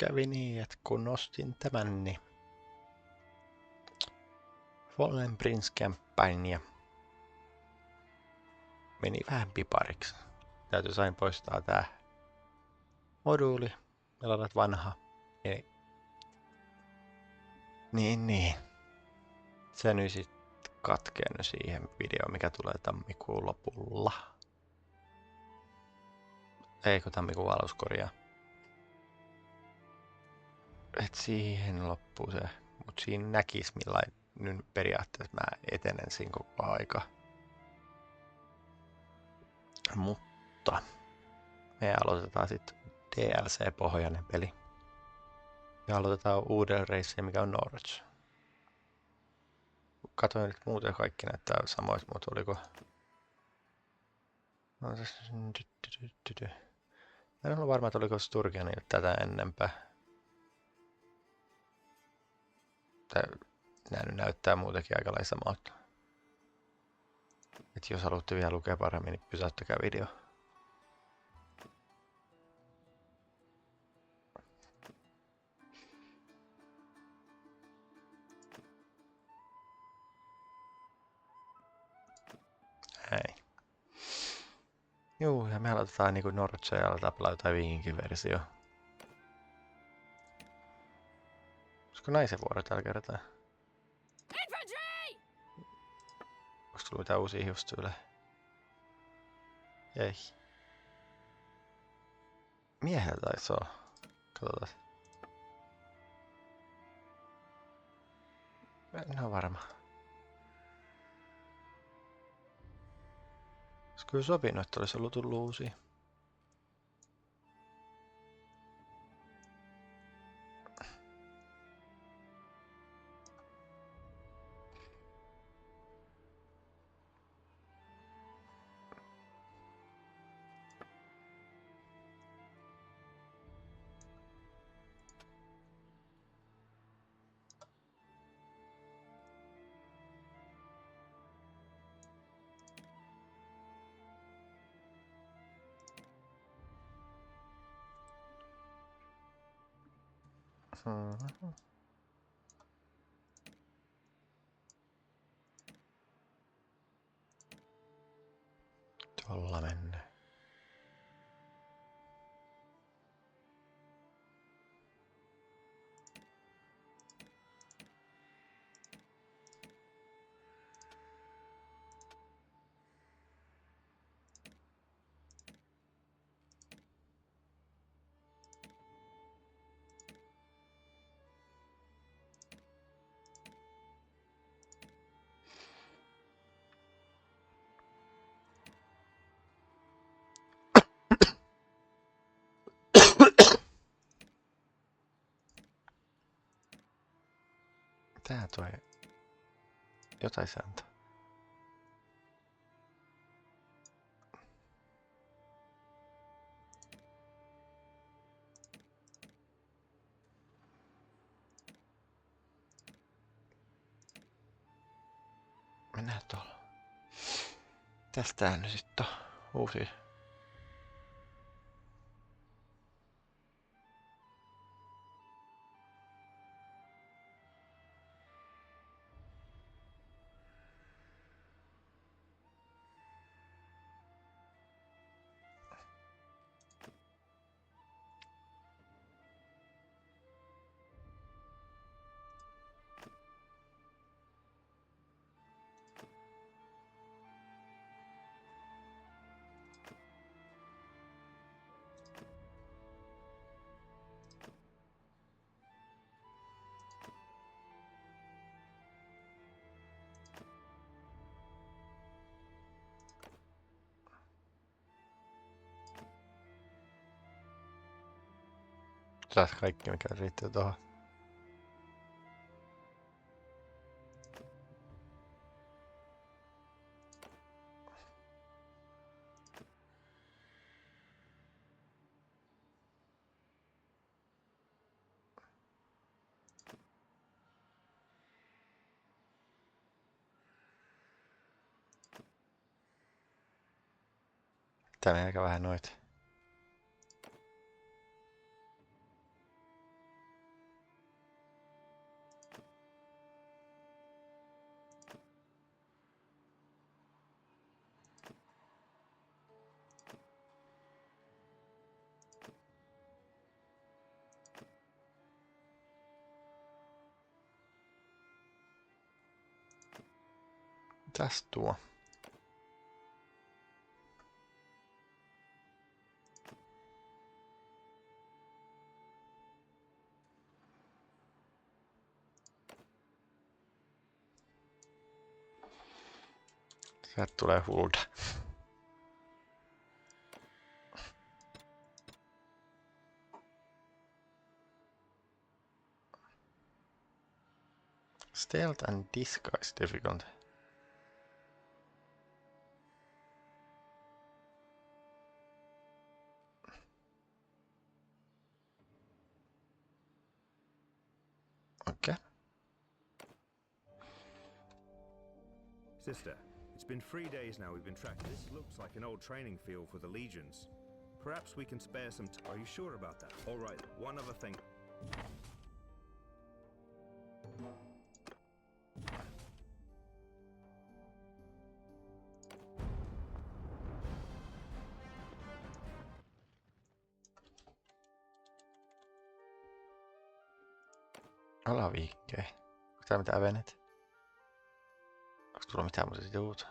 kävi niin, että kun ostin tämän, niin Fallen Prince Campaignia meni vähän pipariksi. Täytyy sain poistaa tää moduuli, meillä on vanha. Niin. Se nyt sit katkeennut siihen videoon, mikä tulee tammikuun lopulla. Eikö tammikuun aluskorjaa? Et siihen loppuu se. Mut siinä näkis millain nyt periaatteessa mä etenen siinä koko aika. Mutta me aloitetaan sitten DLC-pohjainen peli. Ja aloitetaan uuden reissin, mikä on Norge. Katoin, että muuten kaikki näyttää samoista, mutta oliko... Mä en ole varma, että oliko Sturgeonilla tätä ennempää. Nää nyt näyttää muutenkin aika lailla samalta. Et jos haluatte vielä lukea paremmin, niin pysäyttäkää video. Näin. Juu, ja me aloitetaan niinku Norge ja aletaan pelaa jotain viikinkiversio. Olisiko naisen vuoro tällä kertaa? Onko tullut mitään uusia hiustyylejä? Ei. Miehellä taisi olla. Katsotaan. En ole varma. Olisiko kyllä sopinut, että olisi ollut tullut uusia? Tuolla mennään. Tää toi... Jotain se antaa. Mennään tuolla. Tästähän nyt sitten on uusi. Tässä kaikki mikä riittyy tuohon. Tää menee aika vähän noita. Mitäs tuo? Sieltä tulee Hulda. Stealth and disguise difficult. Okay. Sister, it's been 3 days now we've been tracked. This looks like an old training field for the legions. Perhaps we can spare some time. Are you sure about that? All right, one other thing. Alaviikkeen. Onko täällä mitään venet? Onko tulla mitään muuta siitä uutta?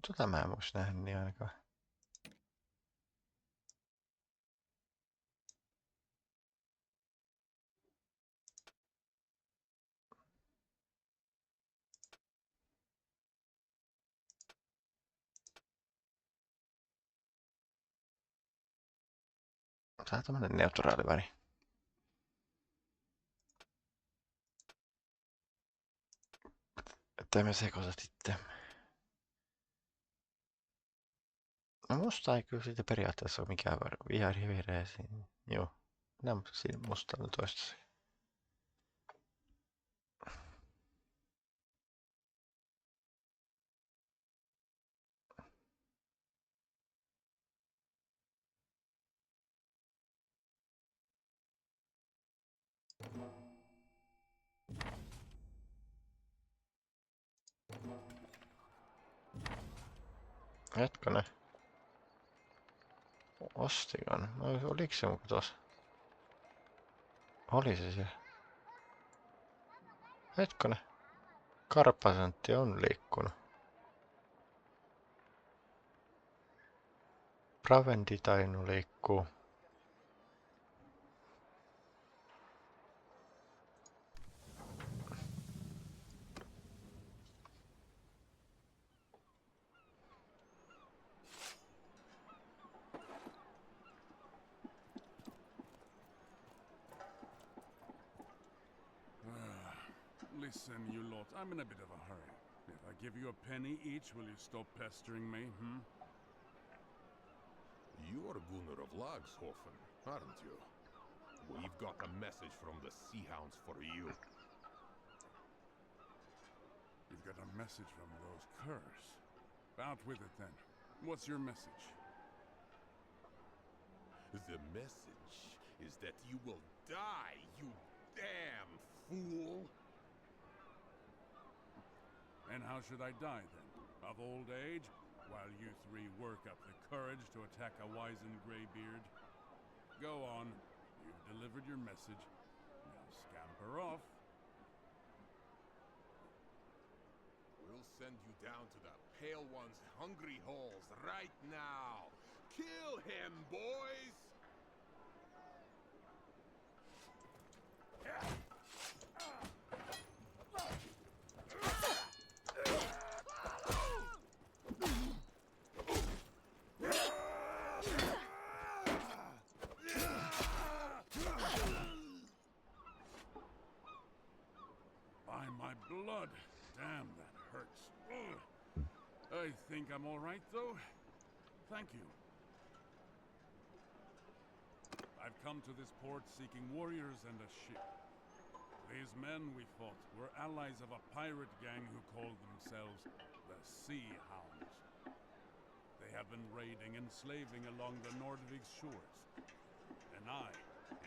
Tota mä en muista nähnyt niin ainakaan. Tää on tämmönen neutraali väri. Ettei me sekoita sitten. No musta ei kyllä siitä periaatteessa ole mikään vihreä siinä. Joo. Nämä siinä musta on toistaiseksi. Hetkonen. Ostikan. No, oliko se muka tossa? Oli se siellä. Hetkonen. Karppasantti on liikkunut. Bravendi tainu liikkuu. Listen, you lot, I'm in a bit of a hurry. If I give you a penny each, will you stop pestering me, You're Gunnar of Lagshofen, aren't you? We've got a message from the Sea Hounds for you. You've got a message from those curs. Out with it then. What's your message? The message is that you will die, you damn fool! And how should I die then? Of old age? While you three work up the courage to attack a wizened greybeard? Go on. You've delivered your message. Now scamper off. We'll send you down to the Pale One's hungry holes right now. Kill him, boys! By my blood. Damn, that hurts. Ugh. I think I'm all right, though. Thank you. I've come to this port seeking warriors and a ship. These men we fought were allies of a pirate gang who called themselves the Sea Hounds. They have been raiding and slaving along the Nordvig shores, and I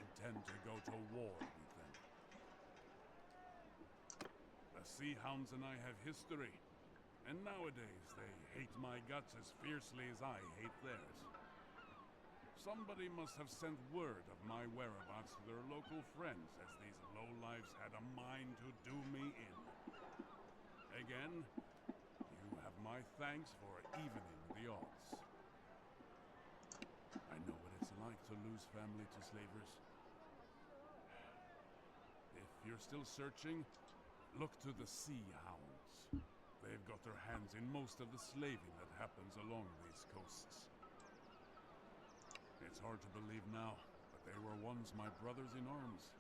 intend to go to war with them. The Sea Hounds and I have history, And nowadays, they hate my guts as fiercely as I hate theirs. Somebody must have sent word of my whereabouts to their local friends, as these lowlifes had a mind to do me in. Again, you have my thanks for evening the odds. I know what it's like to lose family to slavers. If you're still searching, look to the Sea Hounds. They've got their hands in most of the slaving that happens along these coasts. It's hard to believe now, but they were once my brothers in arms.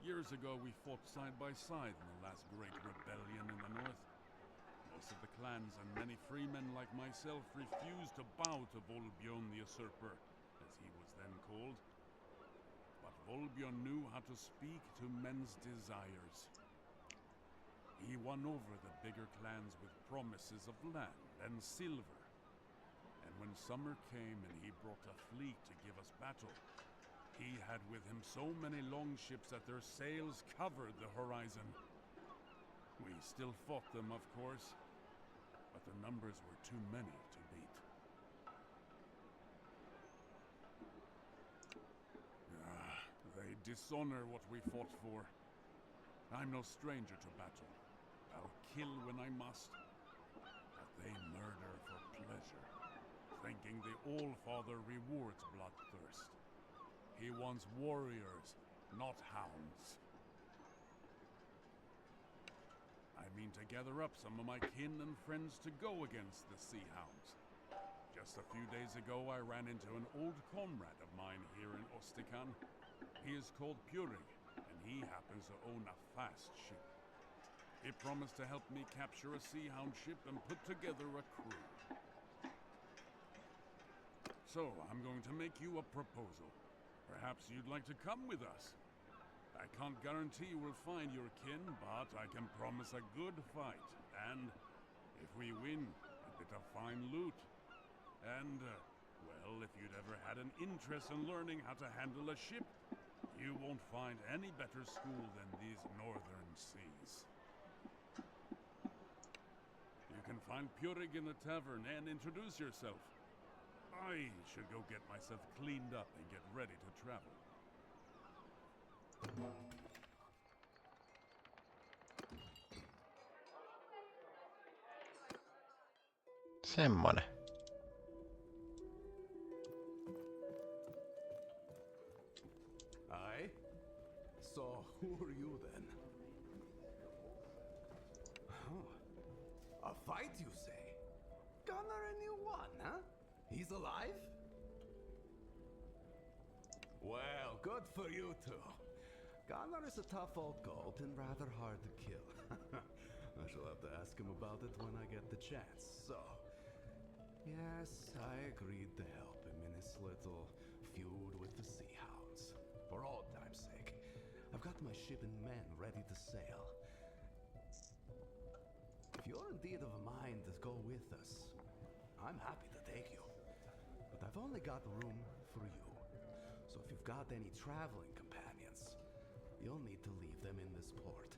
Years ago we fought side by side in the last great rebellion in the north. Most of the clans and many freemen like myself refused to bow to Volbjörn the Usurper, as he was then called. But Volbjörn knew how to speak to men's desires. He won over the bigger clans with promises of land and silver. And when summer came and he brought a fleet to give us battle, he had with him so many longships that their sails covered the horizon. We still fought them, of course, but the numbers were too many to beat. They dishonor what we fought for. I'm no stranger to battle. I'll kill when I must, but they murder for pleasure, thinking the All-Father rewards bloodthirst. He wants warriors, not hounds. I mean to gather up some of my kin and friends to go against the Sea Hounds. Just a few days ago I ran into an old comrade of mine here in Ostikan. He is called Purig, and he happens to own a fast ship. He promised to help me capture a Sea Hound ship and put together a crew. So, I'm going to make you a proposal. Perhaps you'd like to come with us. I can't guarantee we'll find your kin, but I can promise a good fight. And if we win, a bit of fine loot. And, well, if you'd ever had an interest in learning how to handle a ship, you won't find any better school than these northern seas. You can find Purig in the tavern and introduce yourself. I should go get myself cleaned up and get ready to travel. Semmonen. Aye? So, who are you then? A fight, you say? Gunnar and you won, huh? He's alive? Well, good for you two. Gunnar is a tough old goat and rather hard to kill. I shall have to ask him about it when I get the chance. So, yes, I agreed to help him in his little feud with the Sea Hounds. For old time's sake, I've got my ship and men ready to sail. If you're indeed of a mind to go with us, I'm happy to take you. But I've only got room for you. So if you've got any traveling companions, you'll need to leave them in this port.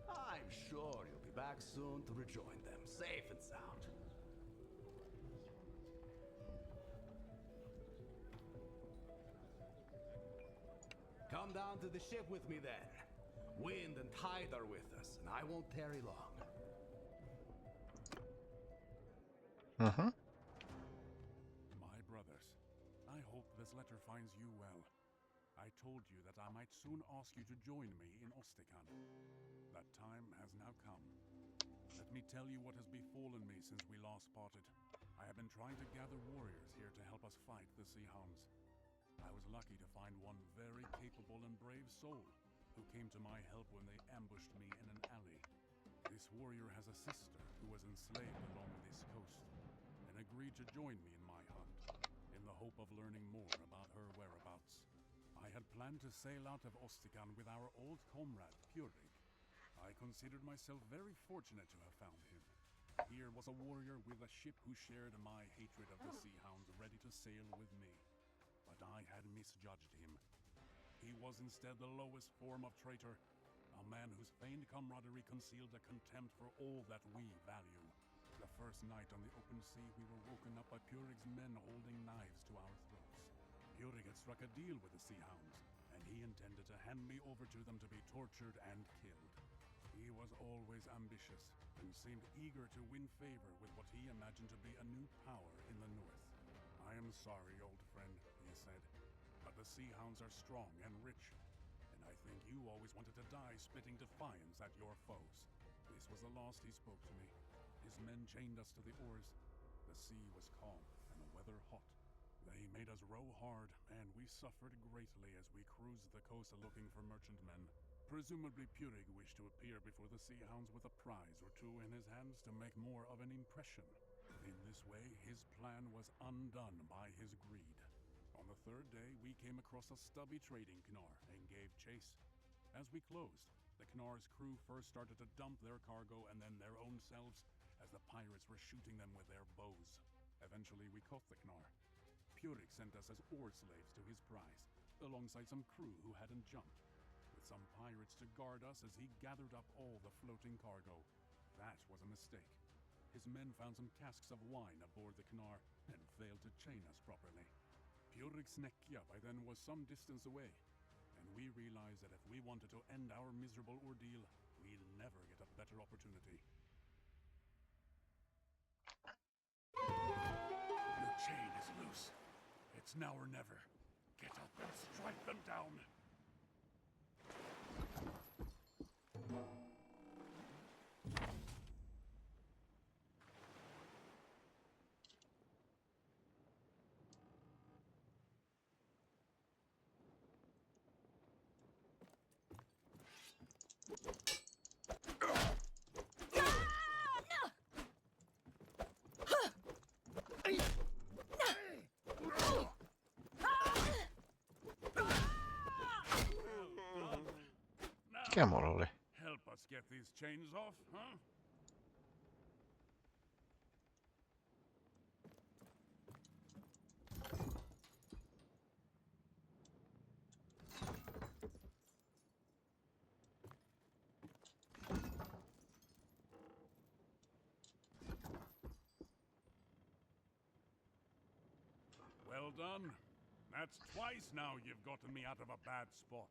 I'm sure you'll be back soon to rejoin them, safe and sound. Come down to the ship with me then. Wind and tide are with us, and I won't tarry long. Mhm. My brothers, I hope this letter finds you well. I told you that I might soon ask you to join me in Ostikan. That time has now come. Let me tell you what has befallen me since we last parted. I have been trying to gather warriors here to help us fight the Sea Hounds. I was lucky to find one very capable and brave soul who came to my help when they ambushed me in an alley. This warrior has a sister who was enslaved along this coast and agreed to join me in my hunt in the hope of learning more about her whereabouts. I had planned to sail out of Ostikan with our old comrade, Purig. I considered myself very fortunate to have found him. Here was a warrior with a ship who shared my hatred of the Sea Hounds, ready to sail with me. But I had misjudged him. He was instead the lowest form of traitor, a man whose feigned camaraderie concealed a contempt for all that we value. The first night on the open sea, we were woken up by Purig's men holding knives to our throats. Purig had struck a deal with the Sea Hounds, and he intended to hand me over to them to be tortured and killed. He was always ambitious, and seemed eager to win favor with what he imagined to be a new power in the north. I am sorry, old friend, he said, but the Sea Hounds are strong and rich, and I think you always wanted to die spitting defiance at your foes. This was the last he spoke to me. His men chained us to the oars. The sea was calm, and the weather hot. They made us row hard, and we suffered greatly as we cruised the coast looking for merchantmen. Presumably Purig wished to appear before the Sea Hounds with a prize or two in his hands to make more of an impression. In this way, his plan was undone by his greed. On the third day, we came across a stubby trading Knar and gave chase. As we closed, the Knar's crew first started to dump their cargo and then their own selves, as the pirates were shooting them with their bows. Eventually, we caught the Knar. Purig sent us as oar slaves to his prize, alongside some crew who hadn't jumped, with some pirates to guard us as he gathered up all the floating cargo. That was a mistake. His men found some casks of wine aboard the Knar and failed to chain us properly. Purig's Nekia by then was some distance away, and we realized that if we wanted to end our miserable ordeal, we'd never get a better opportunity. Your chain is loose. It's now or never. Get up and strike them down. Mikä mulla oli? Help us get these chains off, huh? Well done. That's twice now you've gotten me out of a bad spot.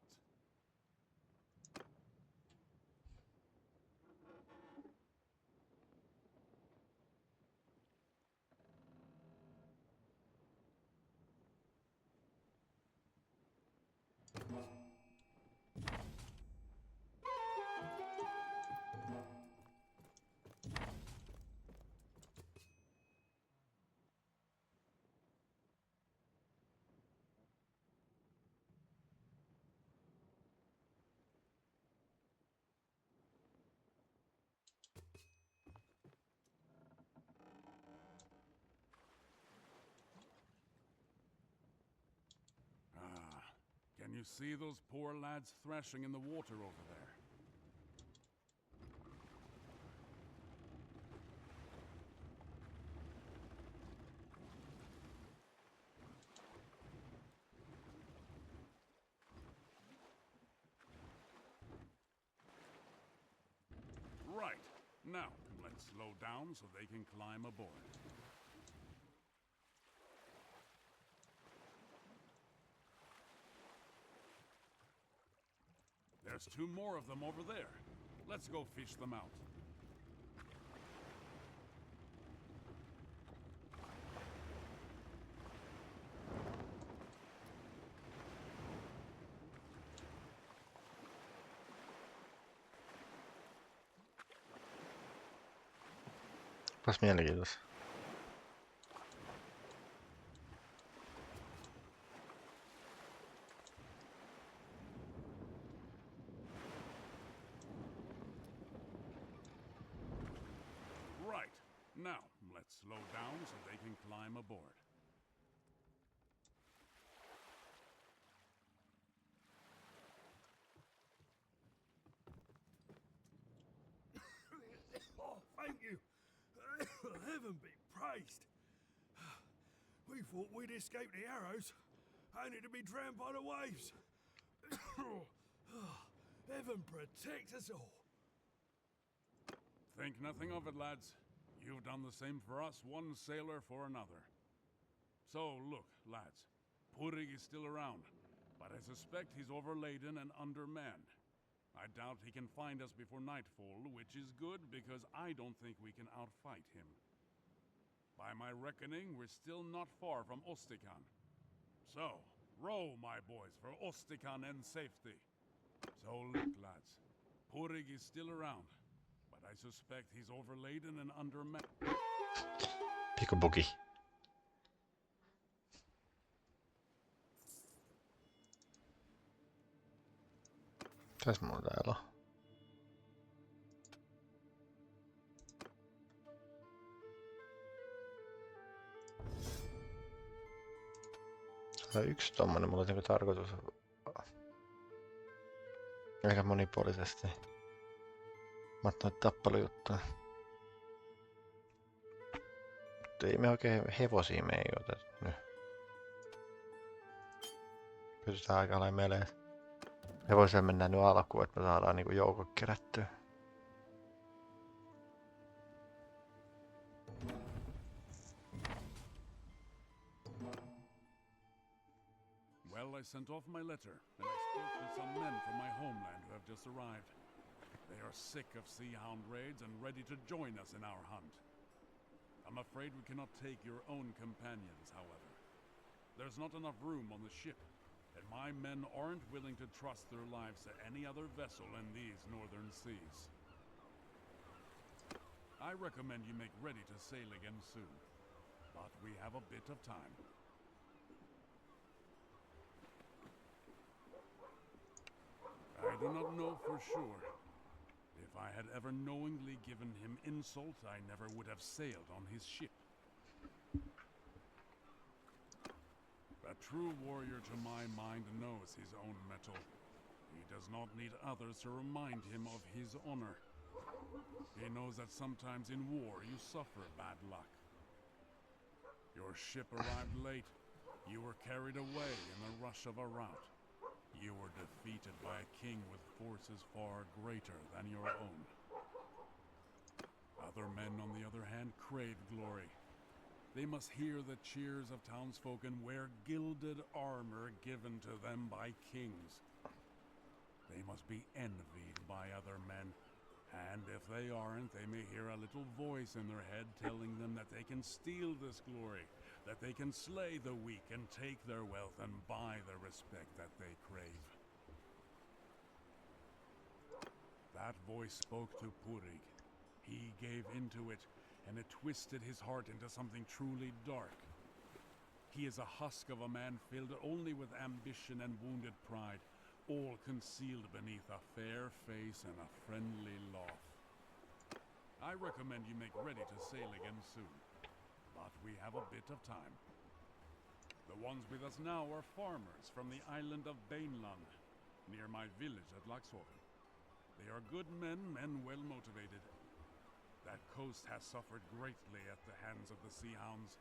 Can you see those poor lads thrashing in the water over there? Right. Now, let's slow down so they can climb aboard. There's two more of them over there. Let's go fish them out. Onpas mielenkiintoista. Right. Now, let's slow down so they can climb aboard. Oh, thank you. Heaven be praised. We thought we'd escape the arrows, only to be drowned by the waves. Heaven protect us all. Think nothing of it, lads. You've done the same for us, one sailor for another. So, look, lads, Purig is still around, but I suspect he's overladen and undermanned. I doubt he can find us before nightfall, which is good because I don't think we can outfight him. By my reckoning, we're still not far from Ostikan. So, row, my boys, for Ostikan and safety. So look, lads, Purig is still around, but I suspect he's overladen and undermanned. Pikabuki. Mitäs mulla täällä on? Täällä on yksi tommonen, mulla on niinku tarkoitus aika monipuolisesti. Mä oon noita tappelujuttuja. Mutta ei me oikein hevosia me ei ota nyt. Pysytään aika lailla meleen. Hevosella mennään nyt alkuun, että me saadaan niinku joukot kerättyä. Well, I sent off my letter, and I spoke with some men from my homeland who have just arrived. They are sick of sea hound raids and ready to join us in our hunt. I'm afraid we cannot take your own companions, however. There's not enough room on the ship, and my men aren't willing to trust their lives to any other vessel in these northern seas. I recommend you make ready to sail again soon, but we have a bit of time. I do not know for sure. If I had ever knowingly given him insult, I never would have sailed on his ship. A true warrior to my mind knows his own mettle. He does not need others to remind him of his honor. He knows that sometimes in war you suffer bad luck. Your ship arrived late. You were carried away in the rush of a rout. You were defeated by a king with forces far greater than your own. Other men, on the other hand, crave glory. They must hear the cheers of townsfolk and wear gilded armor given to them by kings. They must be envied by other men, and if they aren't, they may hear a little voice in their head telling them that they can steal this glory, that they can slay the weak and take their wealth and buy the respect that they crave. That voice spoke to Purig. He gave into it, and it twisted his heart into something truly dark. He is a husk of a man filled only with ambition and wounded pride, all concealed beneath a fair face and a friendly laugh. I recommend you make ready to sail again soon, but we have a bit of time. The ones with us now are farmers from the island of Bainland, near my village at Laxhoven. They are good men and well motivated. That coast has suffered greatly at the hands of the Sea Hounds,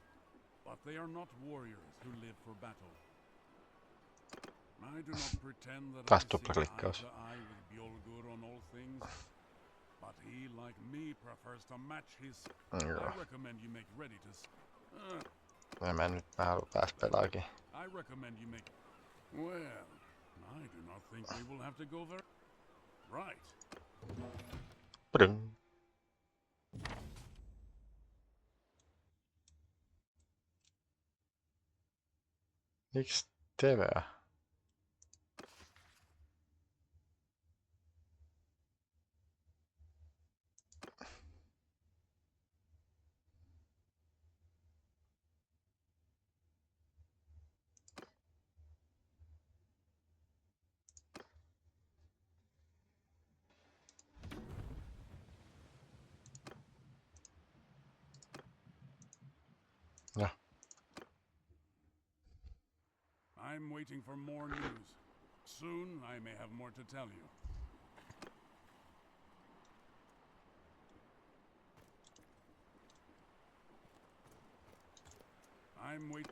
but they are not warriors who live for battle. I do not pretend that I see eye to eye with Bjolgur on all things, but he, like me, prefers to match his... I recommend you make ready to... Mä nyt halua päästä pelaakin. I recommend you make... Well, I do not think we will have to go very... Right. Pudum. Miksi teveä? Ja. I'm waiting for more news. Soon I may have more to tell you. I'm waiting.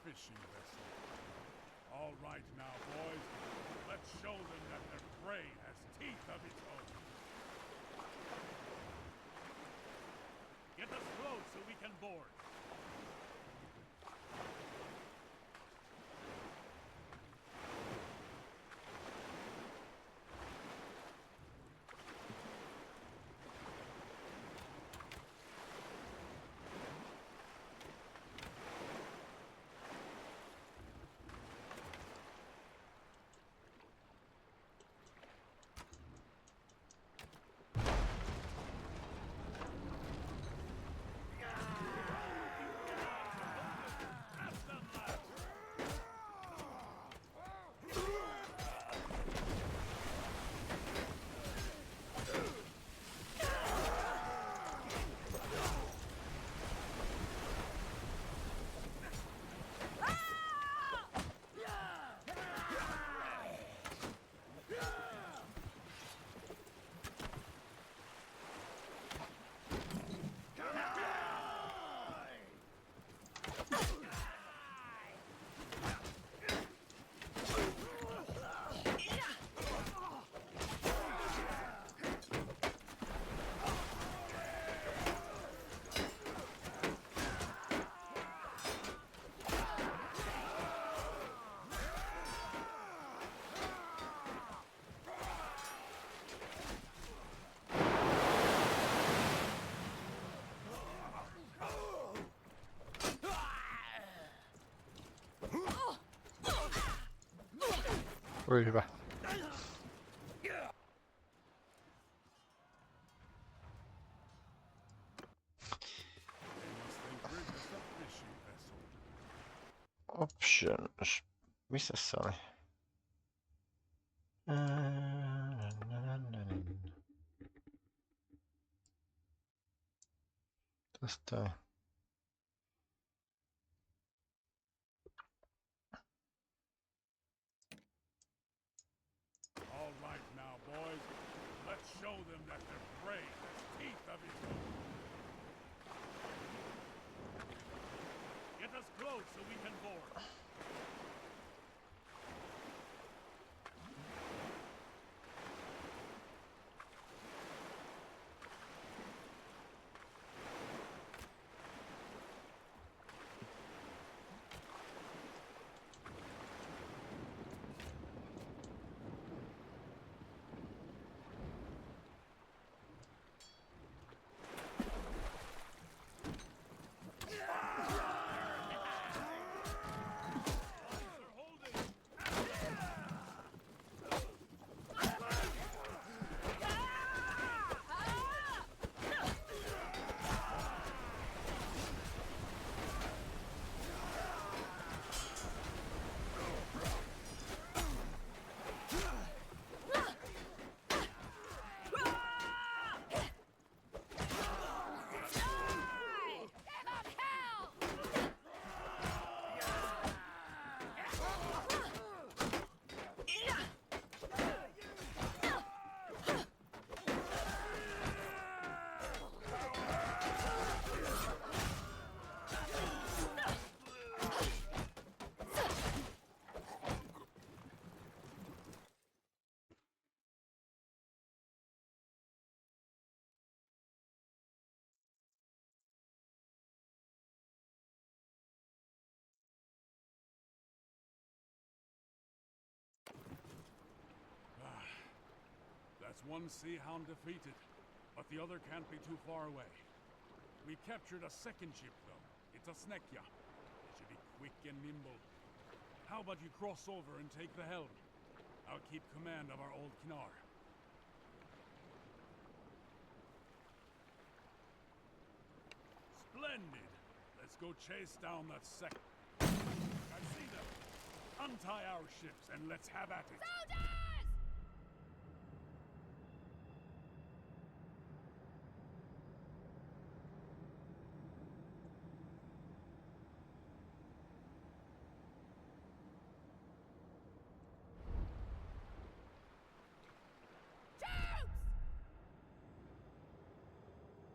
fishing vessel. All right now, boys. Let's show them that their prey has teeth of its own. Get us close so we can board. Oi hyvä. Options. Missä se oli? Tästä. All right now, boys. Let's show them that their prey has teeth of its own. Get us close so we can board. That's one sea hound defeated, but the other can't be too far away. We captured a second ship, though. It's a Snekya. It should be quick and nimble. How about you cross over and take the helm? I'll keep command of our old Knar. Splendid! Let's go chase down that second. I see them. Untie our ships and let's have at it.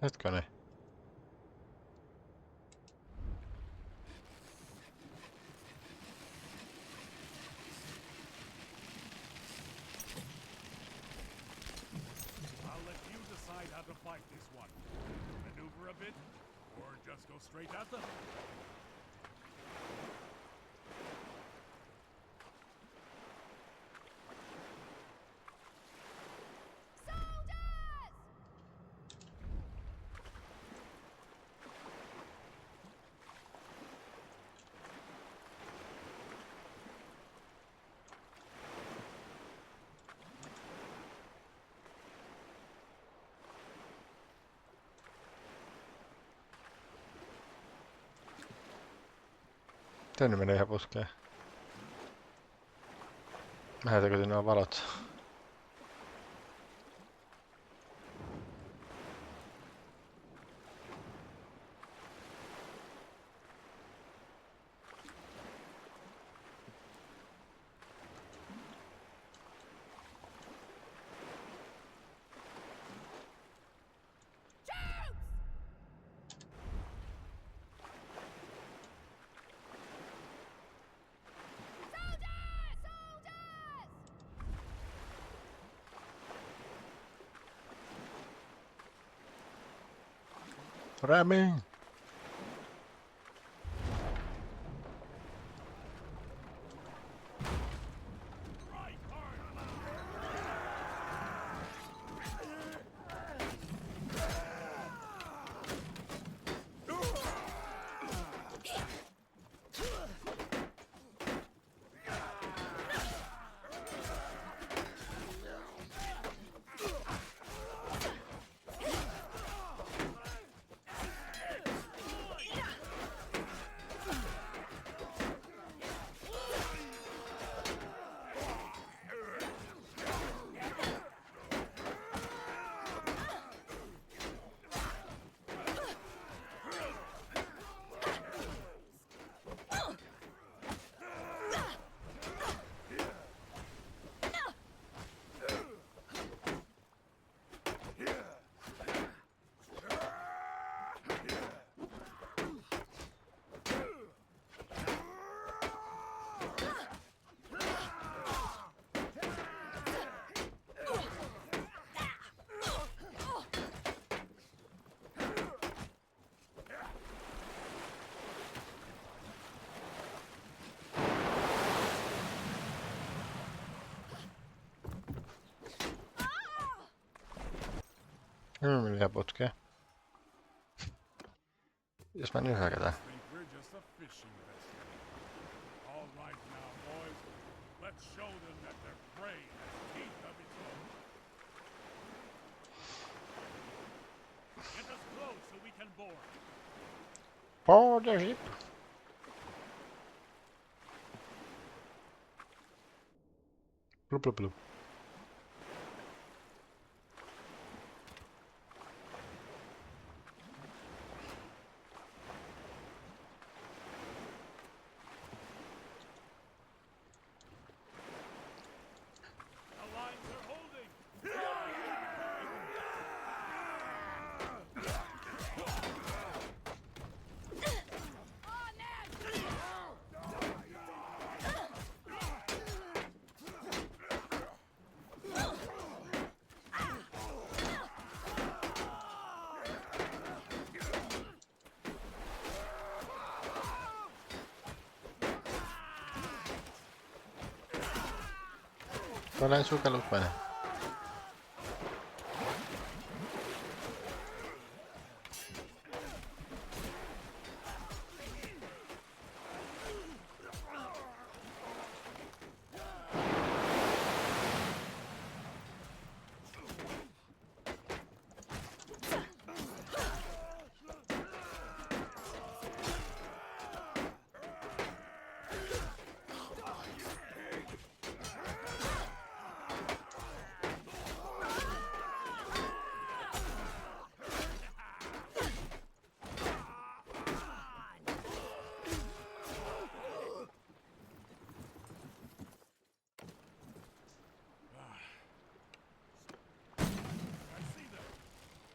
Hetkonen. fight this one? Maneuver a bit, or just go straight at them? Tänne menee ihan puskeen. Mä hätäkötin nuo valot. Ramming! Meni ihan putkeen. Jos mä nyt hyökätään. Think we're just a fishing vessel. All right now, boys. Let's show them that their prey has teeth of its own. Get us close so we can board. Board the ship! Blub blub blub. The lines are holding. Olen sukellut mene.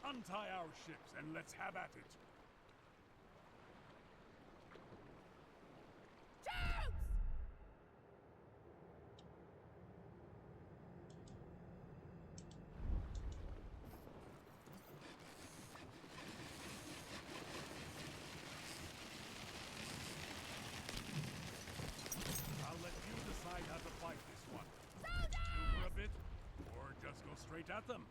Untie our ships and let's have at it. straight at them.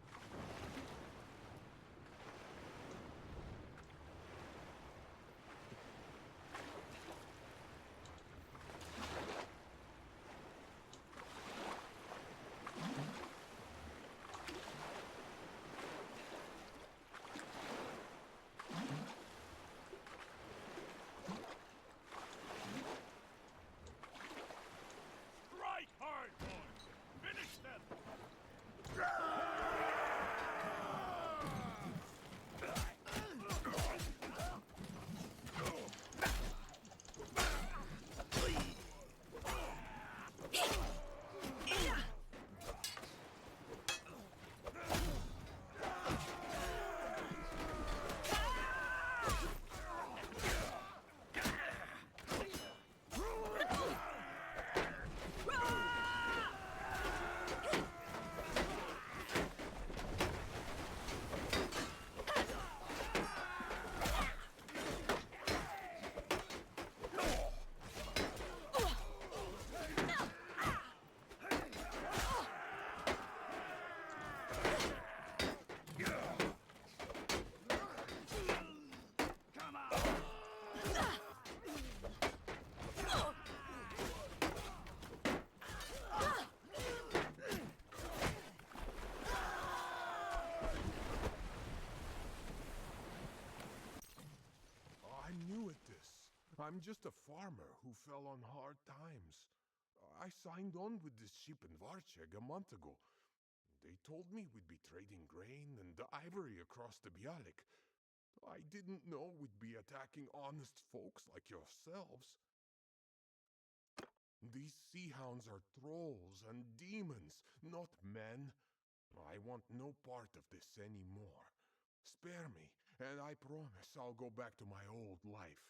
Strike hard, boys! Finish them! I'm new at this. I'm just a farmer who fell on hard times. I signed on with this ship in Varcheg a month ago. They told me we'd be trading grain and ivory across the Bialik. I didn't know we'd be attacking honest folks like yourselves. These sea hounds are trolls and demons, not men. I want no part of this anymore. Spare me, and I promise I'll go back to my old life.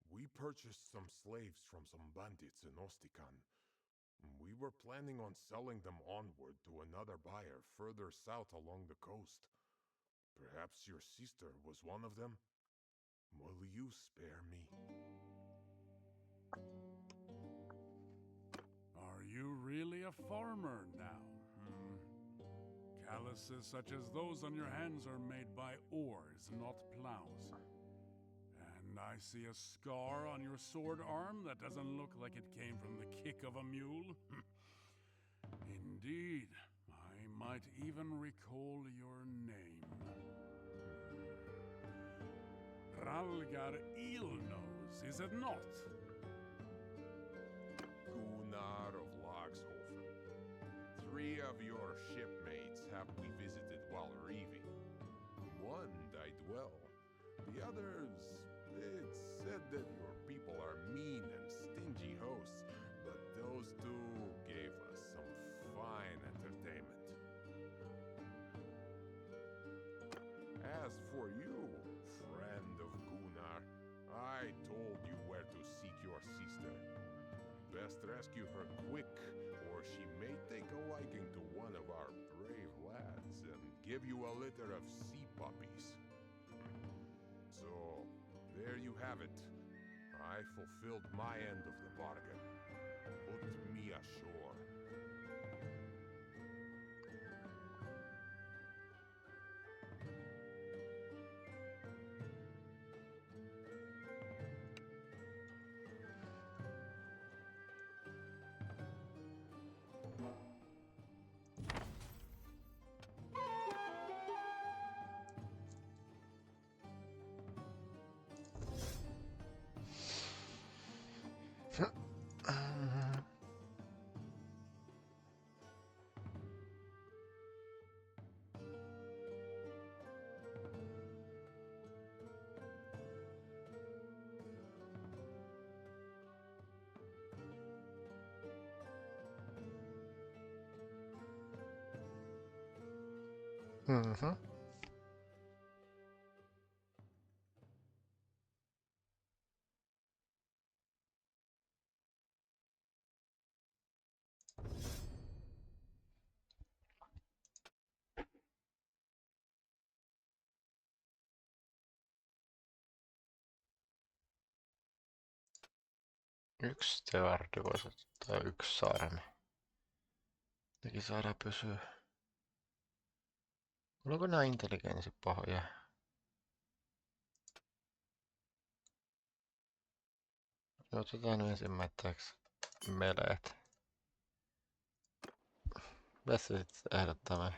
We purchased some slaves from some bandits in Ostikan. We were planning on selling them onward to another buyer further south along the coast. Perhaps your sister was one of them? Will you spare me? Are you really a farmer now? Calluses such as those on your hands are made by oars, not plows. And I see a scar on your sword arm that doesn't look like it came from the kick of a mule. Indeed, I might even recall your name. Ralgar Eelnose, is it not? Gunnar of Lagshofen. 3 of your shipmates have we visited while reaving. One died well. The others, it's said that your people are mean and stingy hosts, but those 2 gave us some fine entertainment. As for you, friend of Gunnar, I told you where to seek your sister. Best rescue her quick, or she may take a liking to one of our brave lads and give you a litter of sea puppies. So, there you have it. I fulfilled my end of the bargain. Put me ashore. Mm-hmm. Yksi tevardi voisi ottaa 1 sarmi. Nekin saadaan pysyä. Onko nää intelligenssipahoja? Otetaan ensimmäiseksi meleet. Tässä sitten ehdottaa.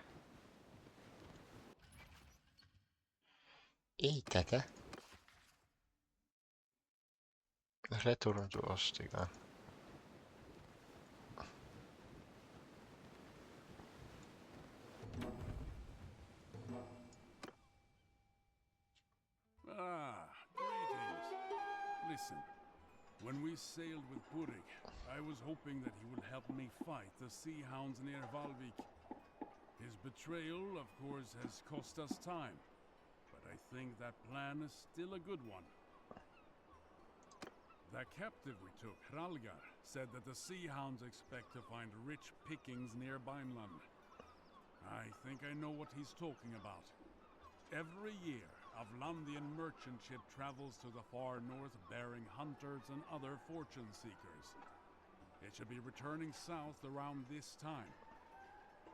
Ei tätä. Return to Ostigaan. Greetings. Listen, when we sailed with Purik, I was hoping that he would help me fight the Sea Hounds near Valvik. His betrayal, of course, has cost us time, but I think that plan is still a good one. The captive we took, Hralgar, said that the Sea Hounds expect to find rich pickings near Vineland. I think I know what he's talking about. Every year, a Vlandian merchant ship travels to the far north bearing hunters and other fortune seekers. It should be returning south around this time.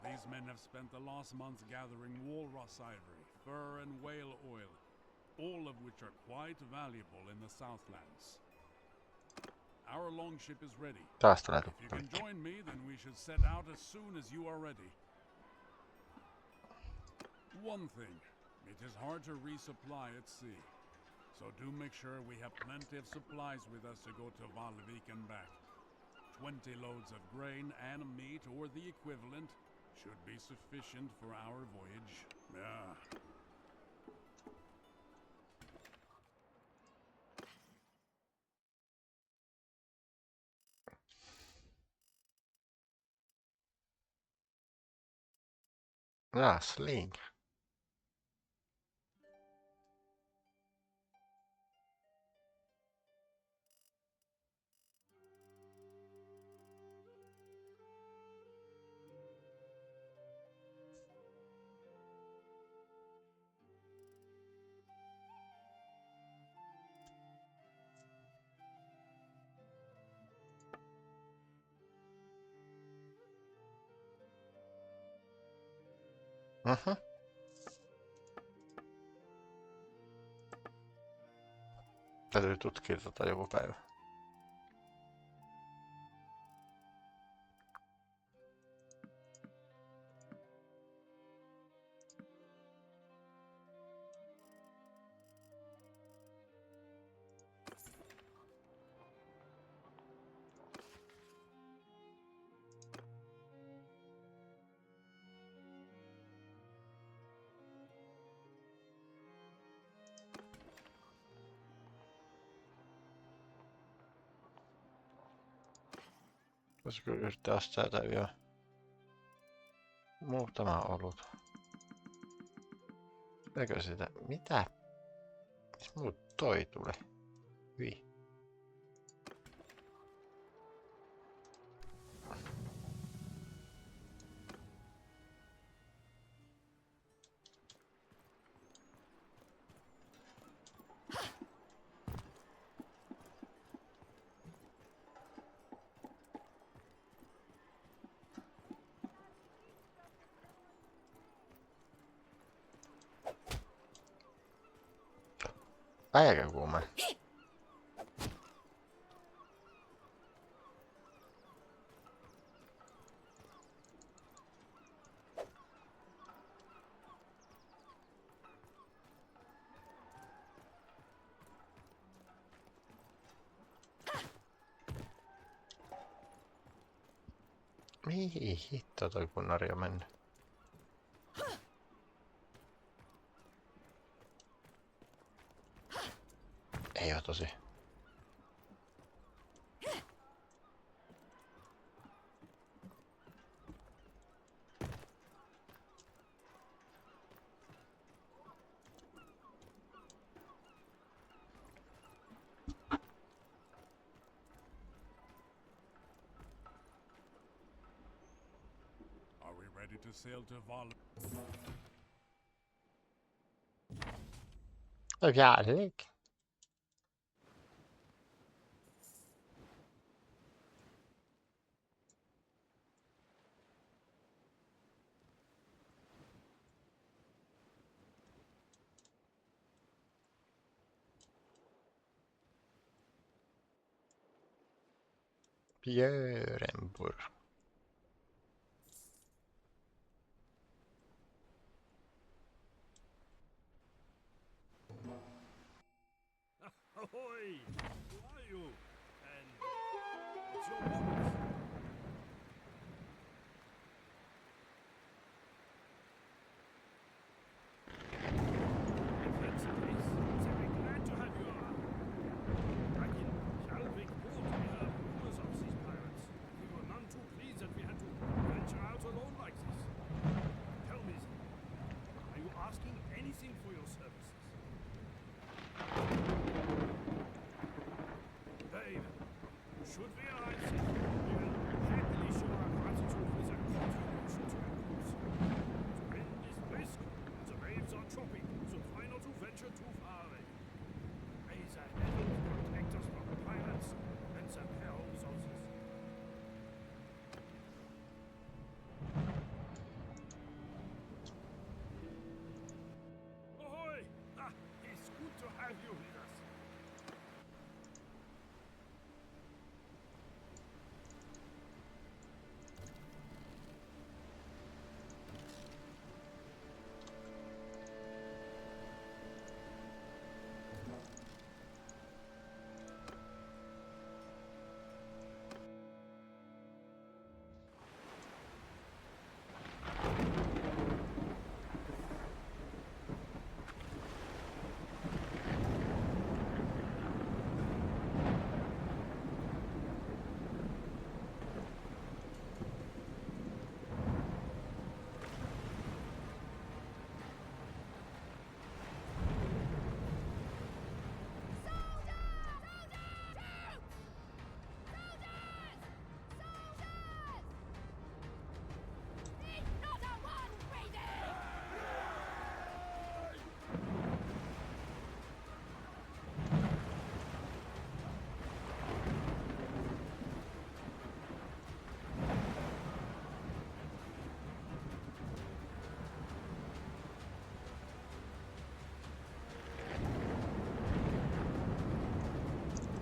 These men have spent the last months gathering walrus ivory, fur and whale oil, all of which are quite valuable in the Southlands. Our longship is ready. Taas tulee If you can tuppalikki. join me, then we should set out as soon as you are ready. One thing, it is hard to resupply at sea. So do make sure we have plenty of supplies with us to go to Valvik and back. 20 loads of grain and meat, or the equivalent, should be sufficient for our voyage. Yeah. Sling. Täytyy tutkia tota joku päivä. Voisiko yrittää ostaa jotain vielä? Muutama olut. Eikö sitä? Mitä? Mis muut toi tuli? Hyi. Aika kuuma. Mihin hitto toi kunnari on mennyt? Ei oo tosi. Are we ready to sail to Valvik? Jävligt. Björnborg. Ahoy! Who are you? And what's your business? If that's the case, they'll be glad to have you around. Back in Shalvik Port, we heard rumors of these pirates. We were none too pleased that we had to venture out alone like this. Tell me, are you asking anything for your services? Dave, should we arrive safe, we will happily show our gratitude with a contribution to your cause. The wind is brisk, and the waves are choppy, so try not to venture too far away. May the heavens protect us from pirates and the perils of the sea. Ahoy! Ah, it's good to have you with us.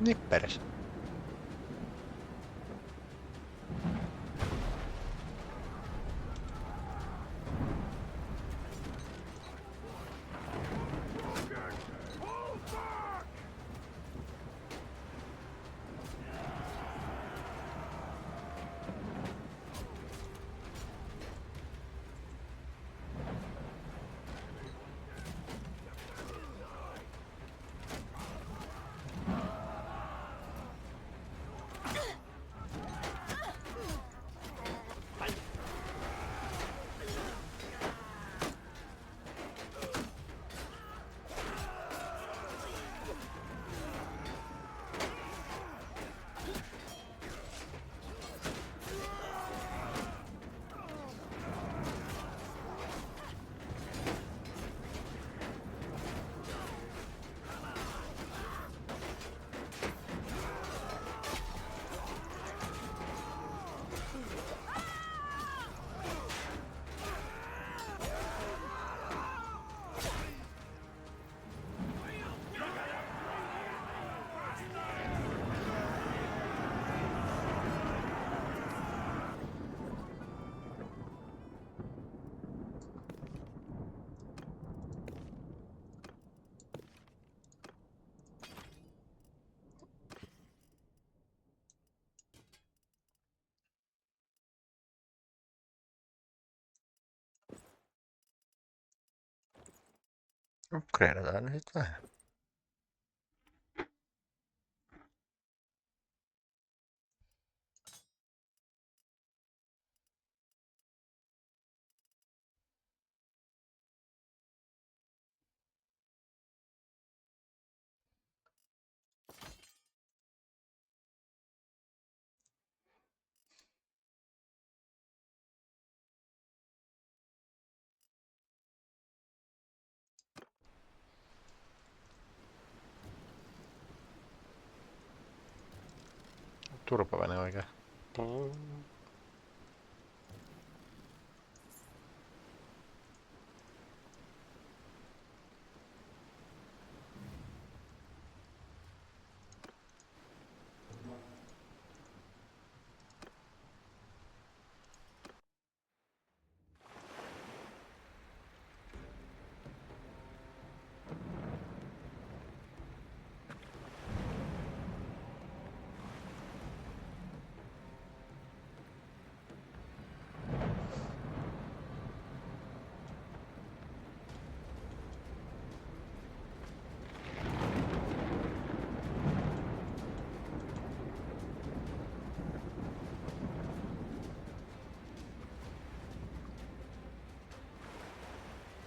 Nipperes. Upgradetaan nyt vähän. Turpavene oikein.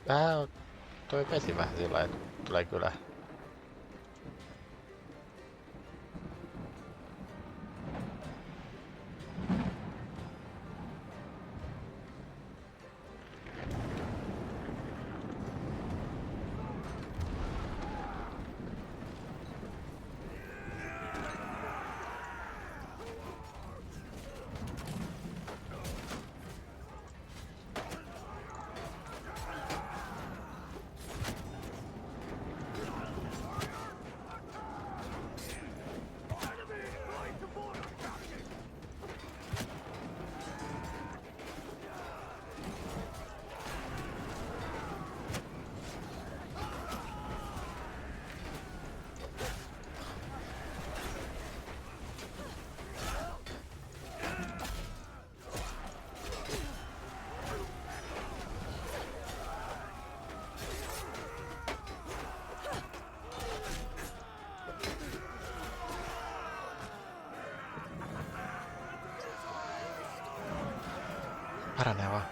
Vähän toi vesi vähän sillä lailla, tulee kyllä. Paranee vaan.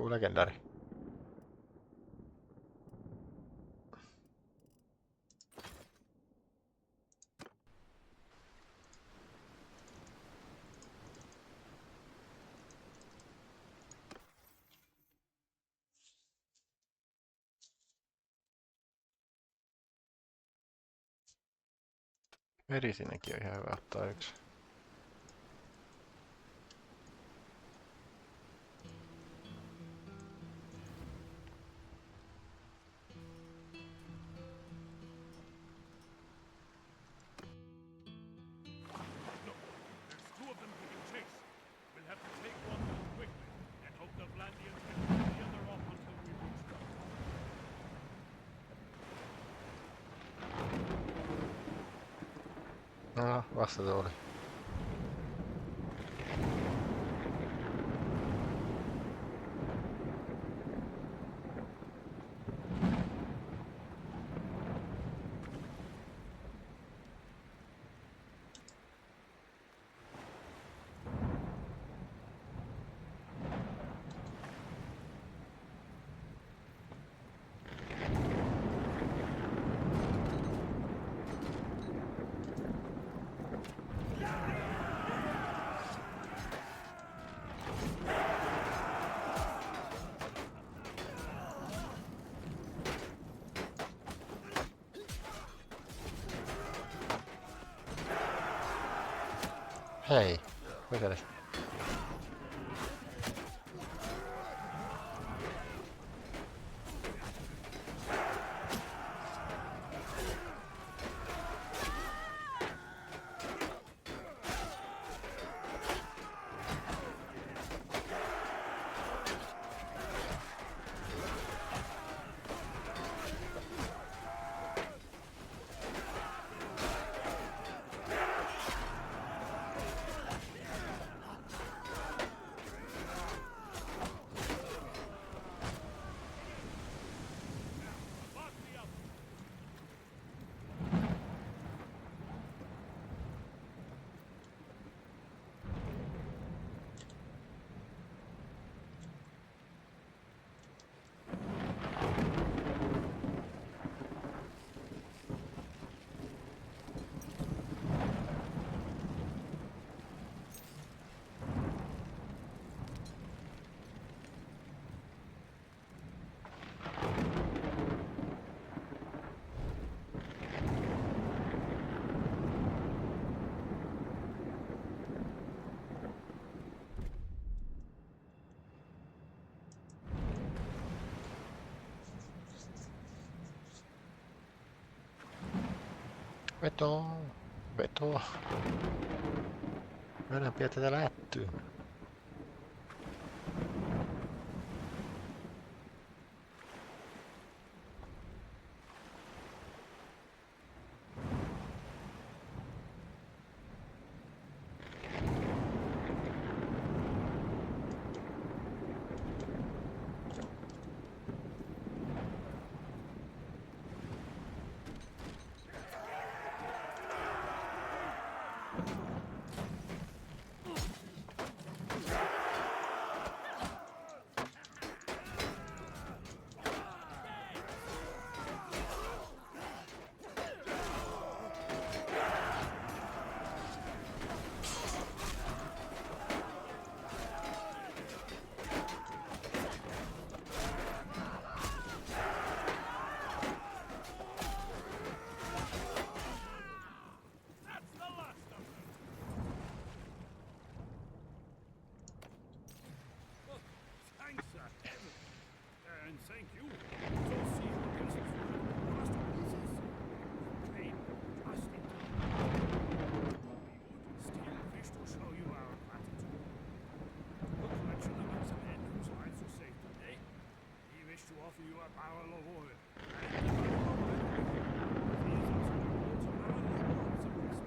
Legendari. Veri sinnekin on ihan hyvä ottaa yksi. Look, there's two of them giving chase. We'll have to take one down quickly and hope the Vlandians can hold the other off until we reach them. No, vasta tuli. Hei, mitä tästä? Vetoa, vetoa. Meidän pitää tätä lättyä. barrel of oil. And the barrel of oil. These are some water worthy of Christmas.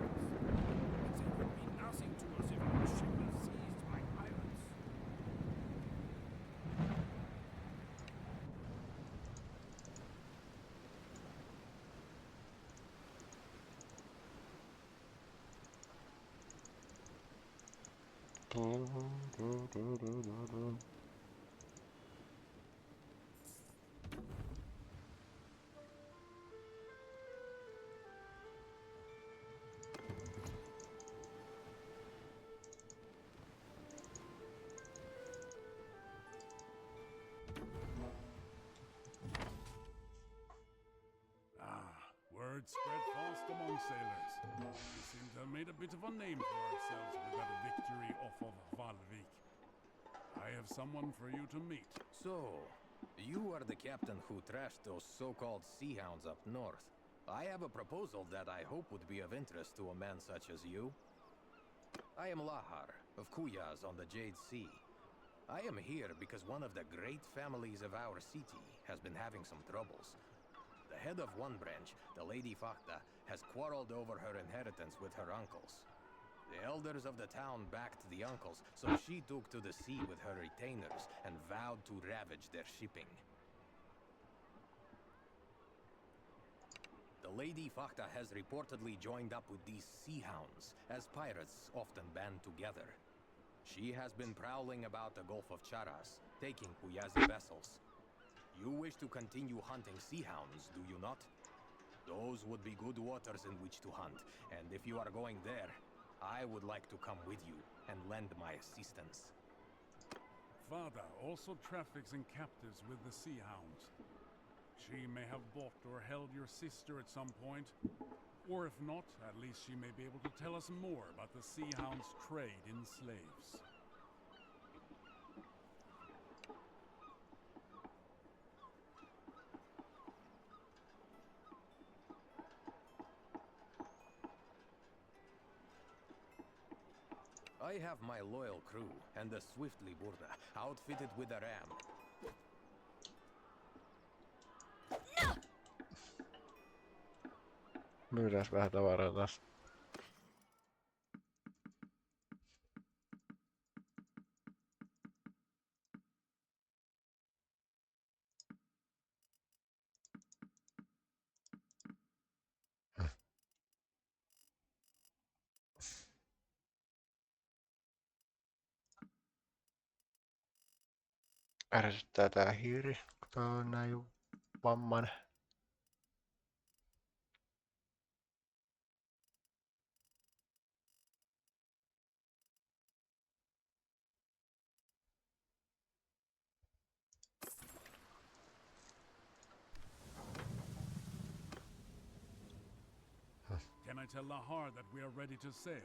But they would be nothing to us if our ship was seized by pirates. Word spread fast among sailors. We seem to have made a bit of a name for ourselves with that victory off of Valvik. I have someone for you to meet. So, you are the captain who trashed those so-called sea hounds up north. I have a proposal that I hope would be of interest to a man such as you. I am Lahar, of Kuyaz on the Jade Sea. I am here because one of the great families of our city has been having some troubles. The head of one branch, the Lady Fakta, has quarreled over her inheritance with her uncles. The elders of the town backed the uncles, so she took to the sea with her retainers and vowed to ravage their shipping. The Lady Fakta has reportedly joined up with these sea hounds, as pirates often band together. She has been prowling about the Gulf of Charas, taking Kuyazi vessels. You wish to continue hunting sea hounds, do you not? Those would be good waters in which to hunt, and if you are going there, I would like to come with you and lend my assistance. Father also traffics in captives with the sea hounds. She may have bought or held your sister at some point, or if not, at least she may be able to tell us more about the sea hounds' trade in slaves. I have my loyal crew and the Swiftly Burda, outfitted with a ram. Myydääs vähän tavaraa taas. Ärsyttää tää hiiri, kun tää on näin vammainen. Can I tell Lahar that we are ready to sail?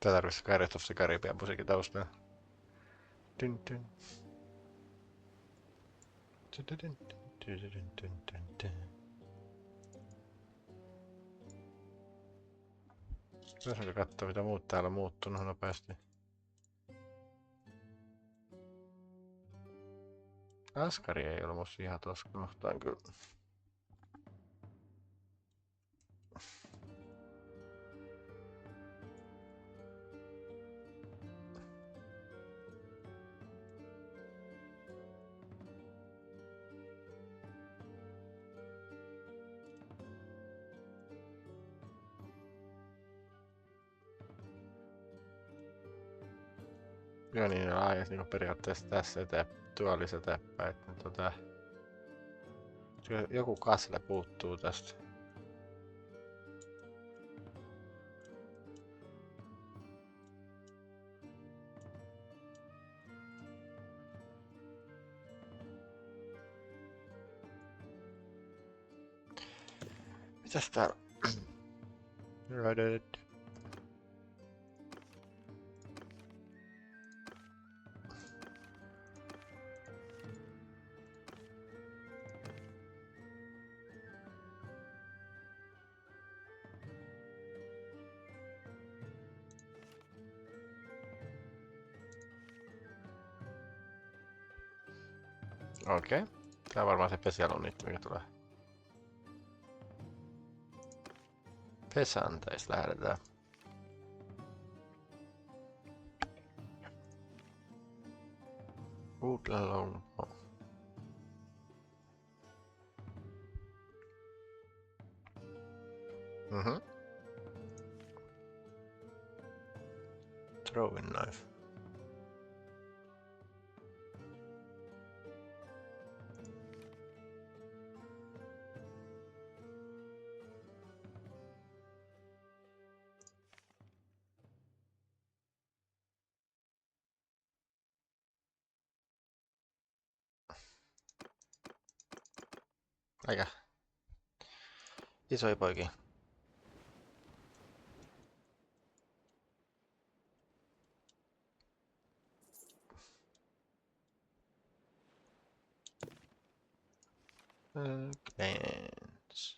Tää tarvitsisi Pirates of the Caribbean musiikin taustalla. Dun dun. Dun dun dun dun dun dun dun dun. Voisinko katsoa mitä muut täällä on muuttunut nopeasti? Askari ei ole musta ihan tuossa kohtaan kyllä. Joo niin, laajasti niin periaatteessa tässä tuolissa eteenpäin. Joku kasle puuttuu tästä. Mitäs täällä? Reddit. Okei. Tää on varmaan se Pesialunit, mikä tulee. Pesanteista lähdetään. Woodlumpo. Mhm. Throwing knife. Aika isoja poikia. Plants.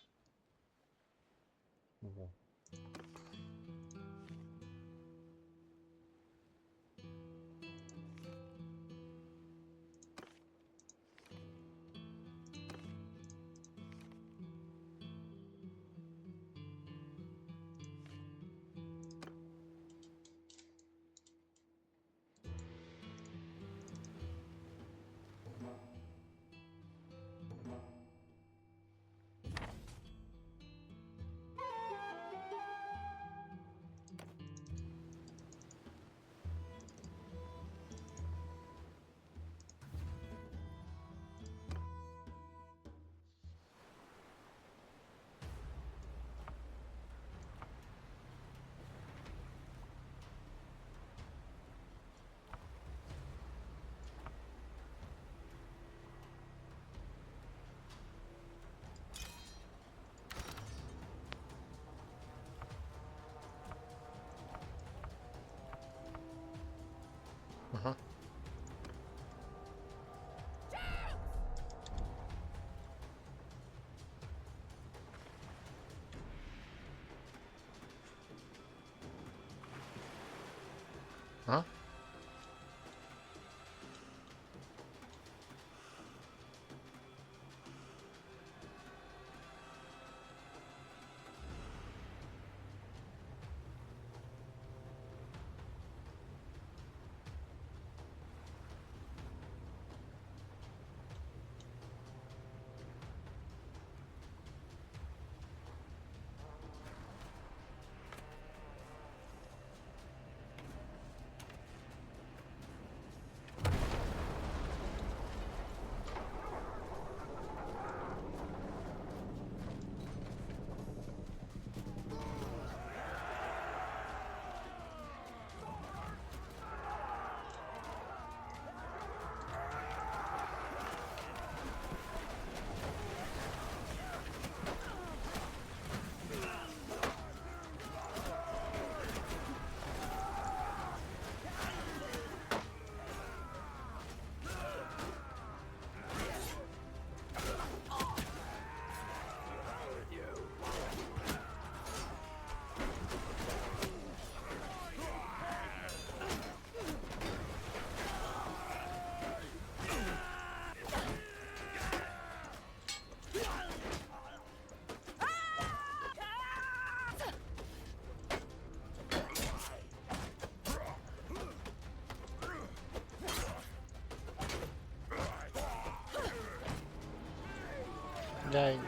Mhm. Huh? Yay.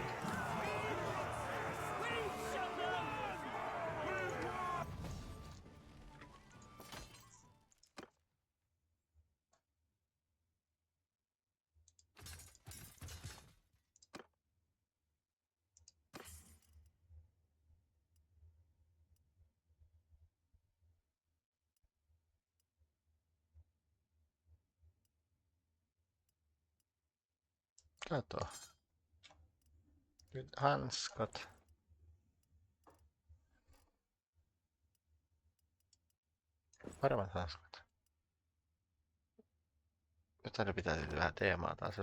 Kato. Nyt hanskat. Paremmat hanskat. Nyt aina pitää tietysti vähän teemaa taas.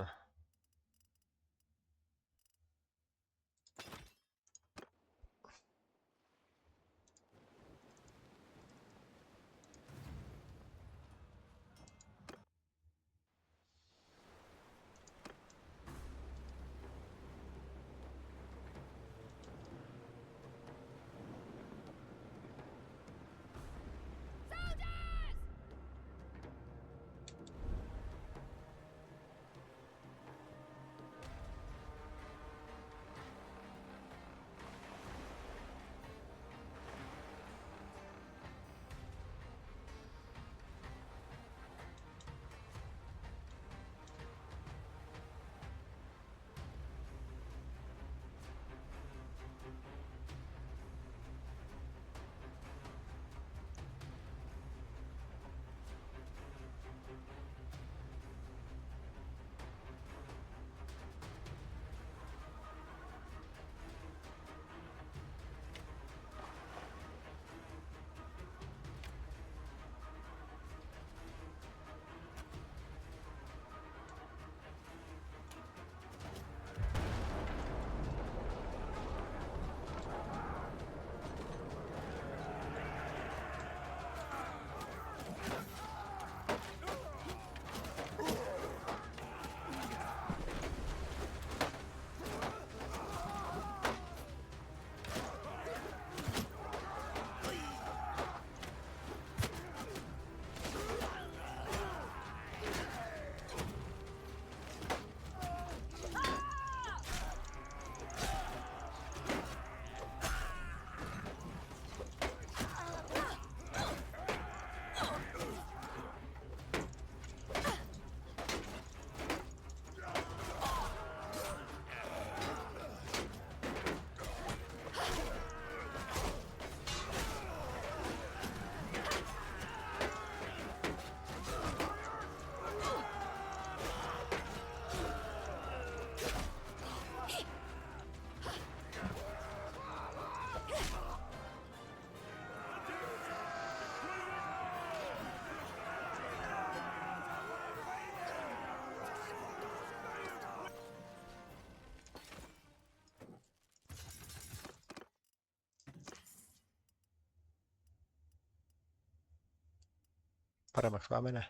Paremmaksi vaan menee.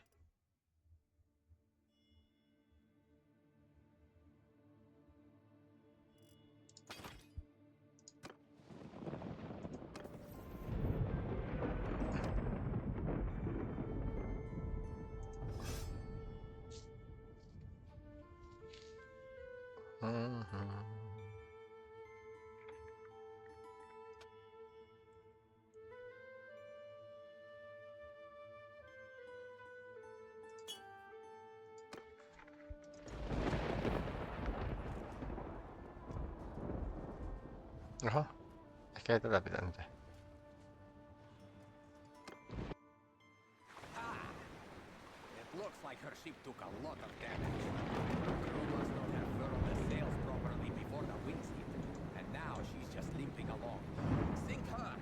Oho, ehkä ei tätä pitänyt tehdä. It looks like her ship took a lot of damage. Crew must not have furled the sails properly before the winds hit, and now she's just limping along. Sink her!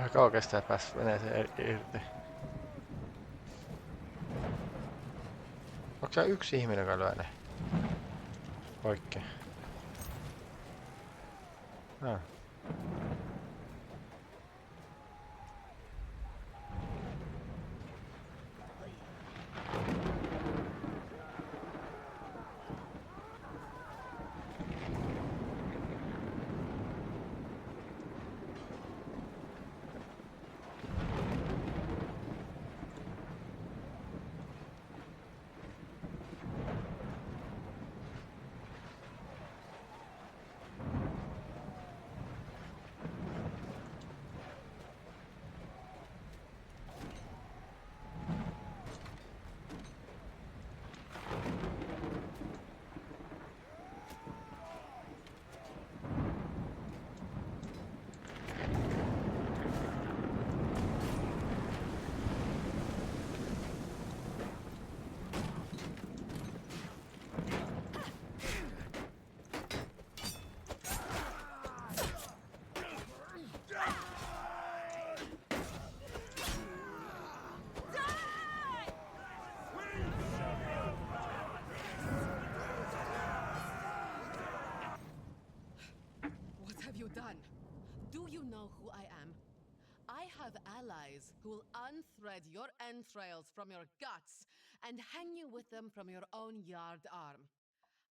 Vähän kauan kestää, että pääs veneeseen irti. Onko se yksi ihminen, joka lyö ne poikki? Ah. What have you done? Do you know who I am? I have allies who will unthread your entrails from your guts and hang you with them from your own yard arm.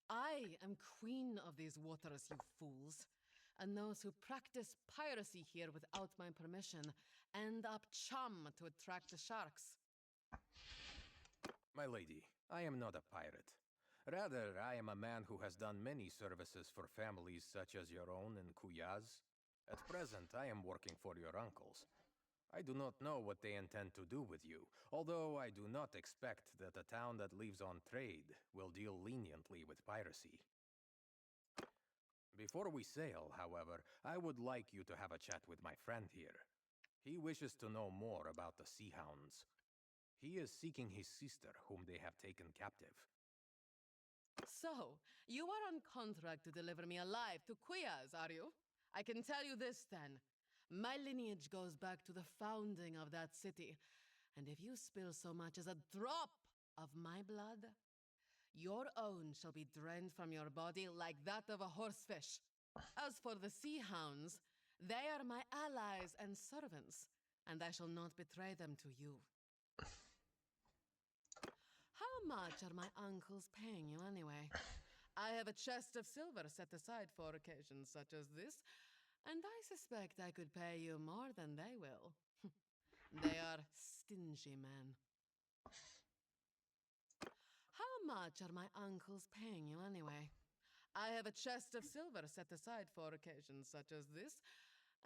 I am queen of these waters, you fools. And those who practice piracy here without my permission end up chum to attract the sharks. My lady, I am not a pirate. Rather, I am a man who has done many services for families such as your own in Kuyaz. At present, I am working for your uncles. I do not know what they intend to do with you, although I do not expect that a town that lives on trade will deal leniently with piracy. Before we sail, however, I would like you to have a chat with my friend here. He wishes to know more about the Sea Hounds. He is seeking his sister, whom they have taken captive. So, you are on contract to deliver me alive to Kuyaz, are you? I can tell you this then. My lineage goes back to the founding of that city, and if you spill so much as a drop of my blood, your own shall be drained from your body like that of a horsefish. As for the Sea Hounds, they are my allies and servants, and I shall not betray them to you. How much are my uncles paying you anyway? I have a chest of silver set aside for occasions such as this, and I suspect I could pay you more than they will. They are stingy men. How much are my uncles paying you anyway? I have a chest of silver set aside for occasions such as this,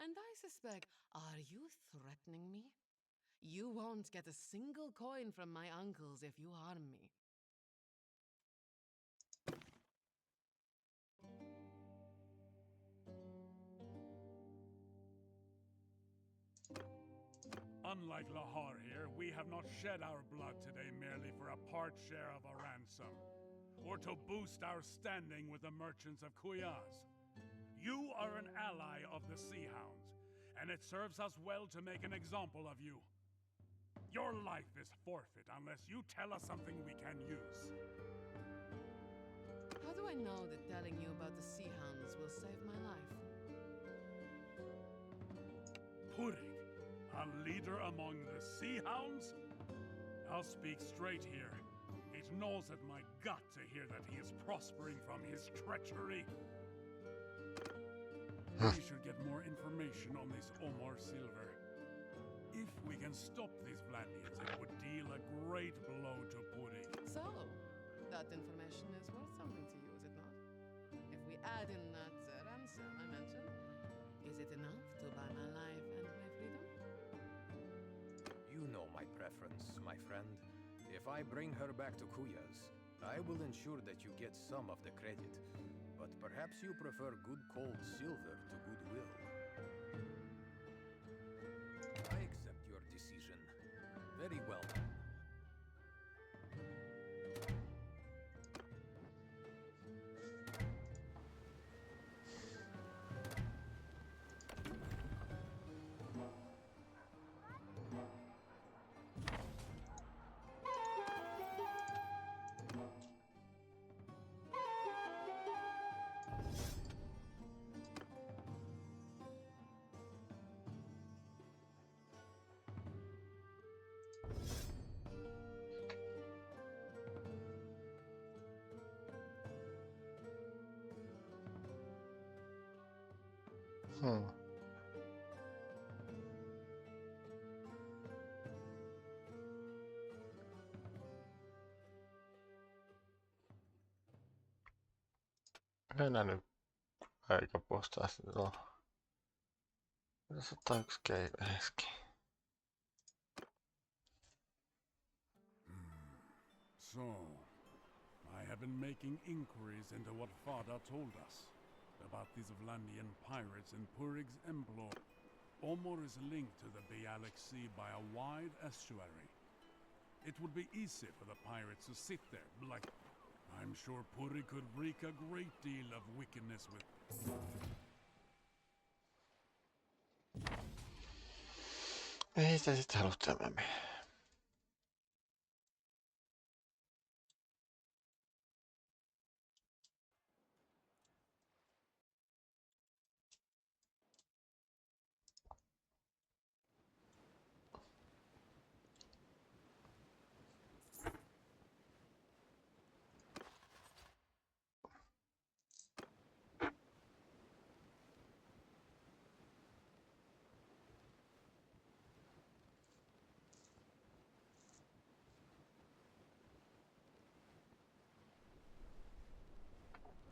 and I suspect... Are you threatening me? You won't get a single coin from my uncles if you harm me. Unlike Lahar here, we have not shed our blood today merely for a part share of a ransom, or to boost our standing with the merchants of Kuyaz. You are an ally of the Sea Hounds, and it serves us well to make an example of you. Your life is forfeit unless you tell us something we can use. How do I know that telling you about the Sea Hounds will save my life? Purig, a leader among the Sea Hounds? I'll speak straight here. It gnaws at my gut to hear that he is prospering from his treachery. We should get more information on this Omar Silver. If we can stop these Vlandians, it would deal a great blow to Purig. So, that information is worth something to you, is it not? If we add in that ransom I mentioned, is it enough to buy my life and my freedom? You know my preference, my friend. If I bring her back to Kuyaz, I will ensure that you get some of the credit. But perhaps you prefer good cold silver to goodwill. I accept your decision. Very well. Hmm. Mennään nyt aika postaasti tuolla. 101 keski. So, I have been making inquiries into what Fada told us about these Vlandian pirates in Purig's employ. Omor is linked to the Bialik Sea by a wide estuary. It would be easy for the pirates to sit there, like... I'm sure Purig could wreak a great deal of wickedness with... Ei sitä sit halua tämän.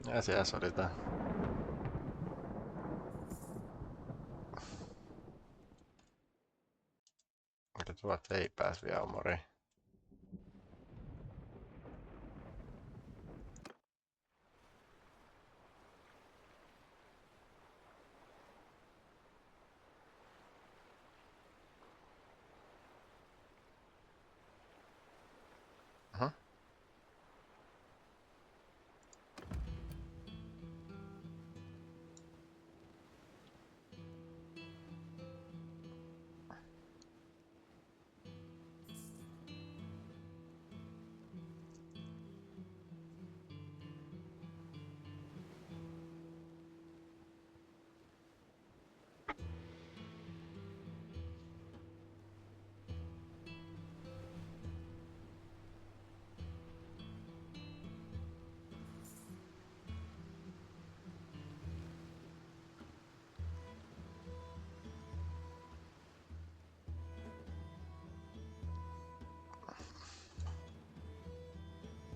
Ja siellä soditaan. Mutta tuot ei pääs vielä Omoriin.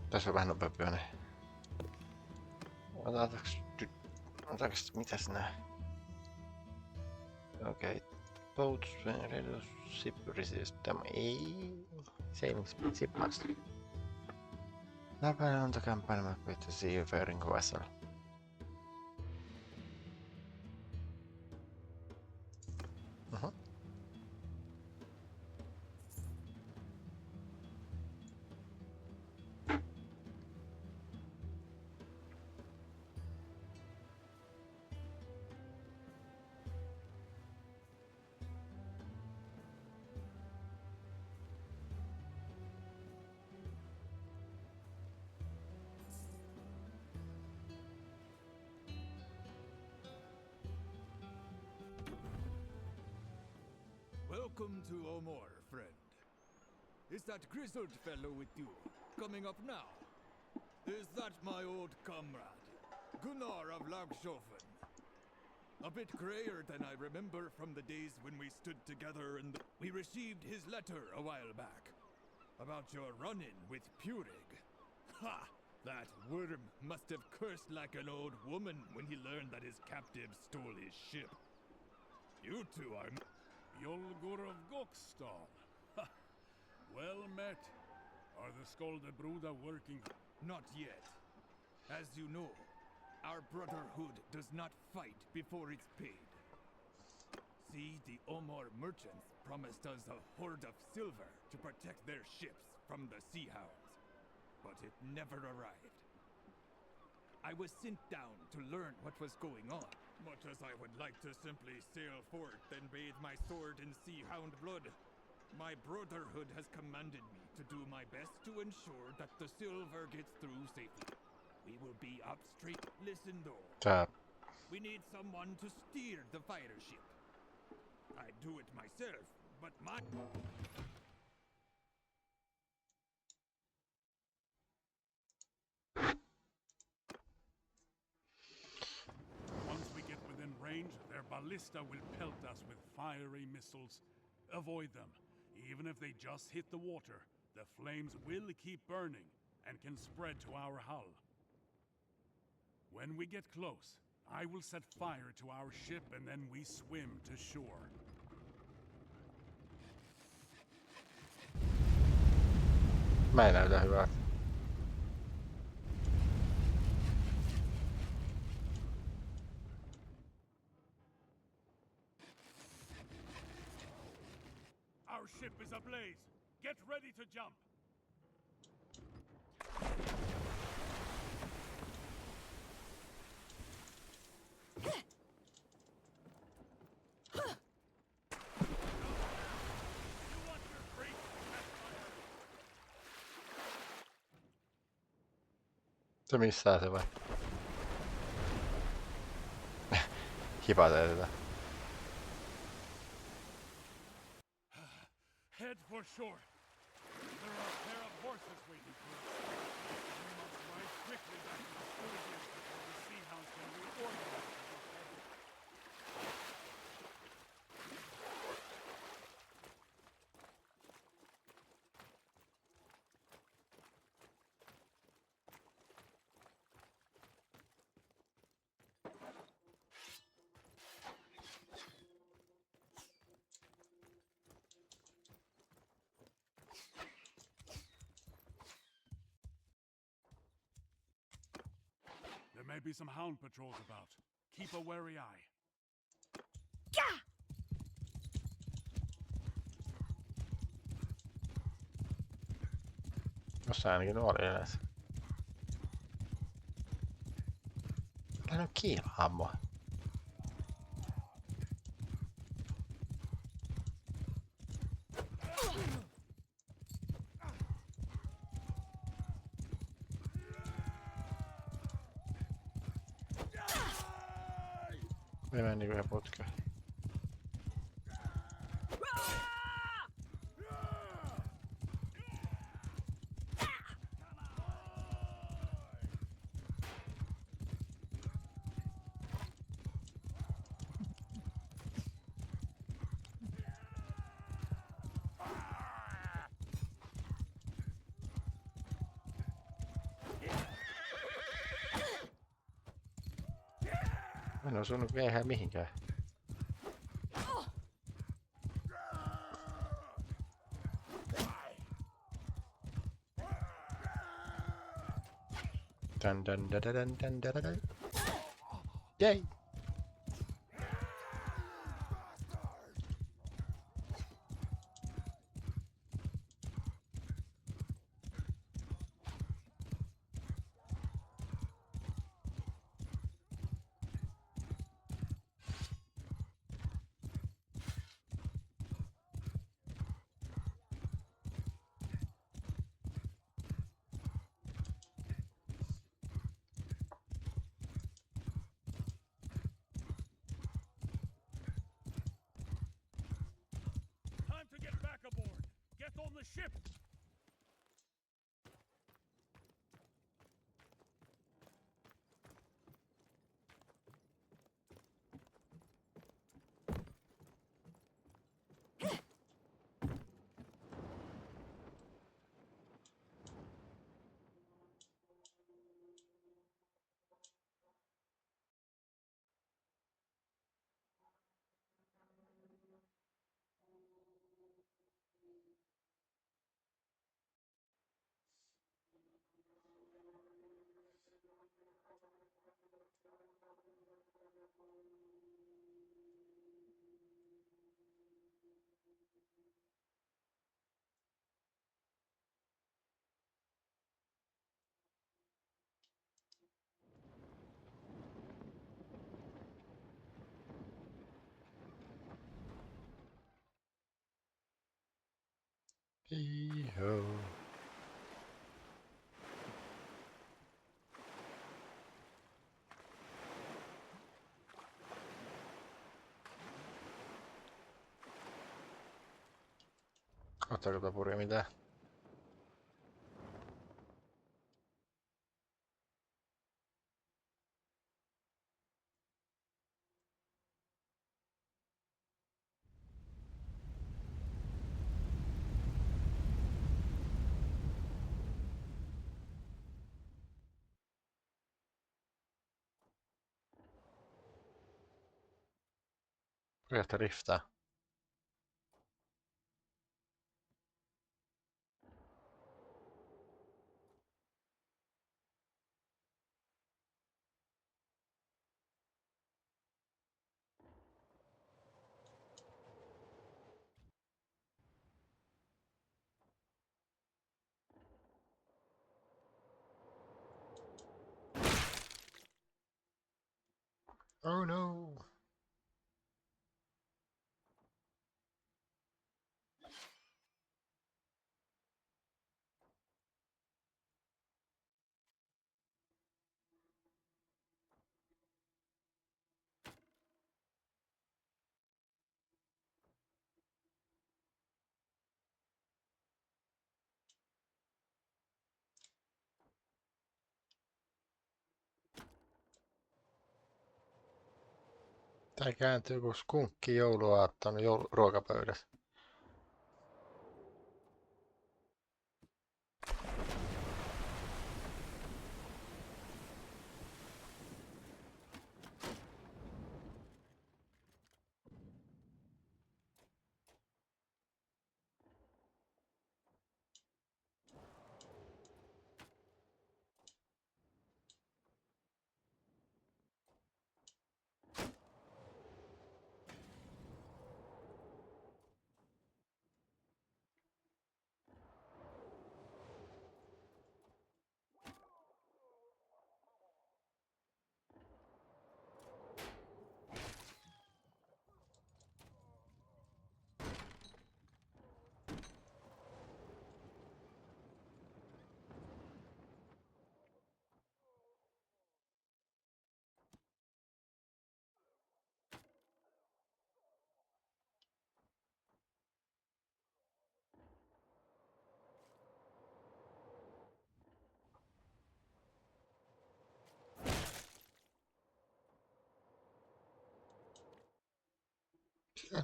Tässä on vähän nopeampi ne. Otaks mitäs nää? Okei. Boats reduce ship resistance. Ei. Saving speed ship master. Navigate on the campaign map with the seafaring vessel. Welcome to Omor, friend. Is that grizzled fellow with you, coming up now? Is that my old comrade, Gunnar of Lagshofen? A bit grayer than I remember from the days when we stood together and we received his letter a while back. About your run-in with Purig. Ha! That worm must have cursed like an old woman when he learned that his captives stole his ship. You two are... Yolgur of Gokstal. Well met. Are the Skoldebruda working? Not yet. As you know, our brotherhood does not fight before it's paid. See, the Omor merchants promised us a hoard of silver to protect their ships from the Sea Hounds, but it never arrived. I was sent down to learn what was going on. Much as I would like to simply sail forth and bathe my sword in Sea Hound blood, my brotherhood has commanded me to do my best to ensure that the silver gets through safely. We will be up straight. Listen though. We need someone to steer the fighter ship. I'd do it myself, but my... Once we get within range, their ballista will pelt us with fiery missiles. Avoid them. Even if they just hit the water, the flames will keep burning and can spread to our hull. When we get close, I will set fire to our ship and then we swim to shore. Mä ei näytä hyvältä. Our ship is ablaze. Get ready to jump. Se missää se vai? Hipatee tätä. Head for shore. There are a pair of horses waiting for us. We must ride quickly back to the Sturgians before the Sea Hounds can reorganize to this heavy. There may be some hound patrols about. Keep a wary eye. Jossain ainakin oli edes. Hän on kiilaa mua. Me meni yhden putkeen. Mä en osunut vielä mihinkään. Dun dun dun dun dun dun dun. Yay! Time to get back aboard. Get on the ship. Hee-ho. Ottaako tapuria mitään? Yritä riftää. Oh no! Tää kääntyy kuin skunkki jouluaattona ruokapöydässä.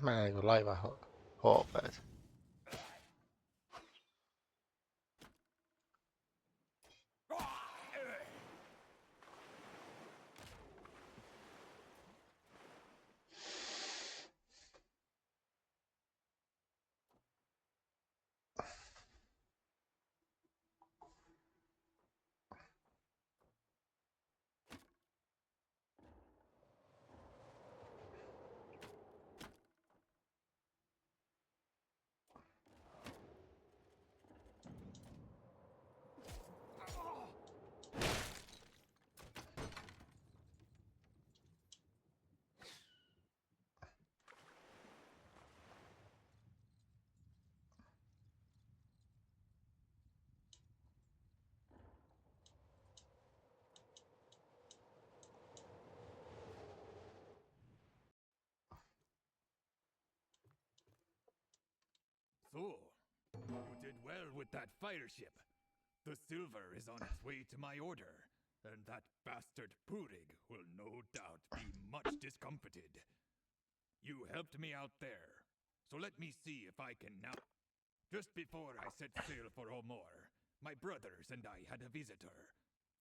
Mä näin kuin laivan HP:t. So, you did well with that fire ship. The silver is on its way to my order, and that bastard Purig will no doubt be much discomfited. You helped me out there, so let me see if I can now. Just before I set sail for Omor, my brothers and I had a visitor.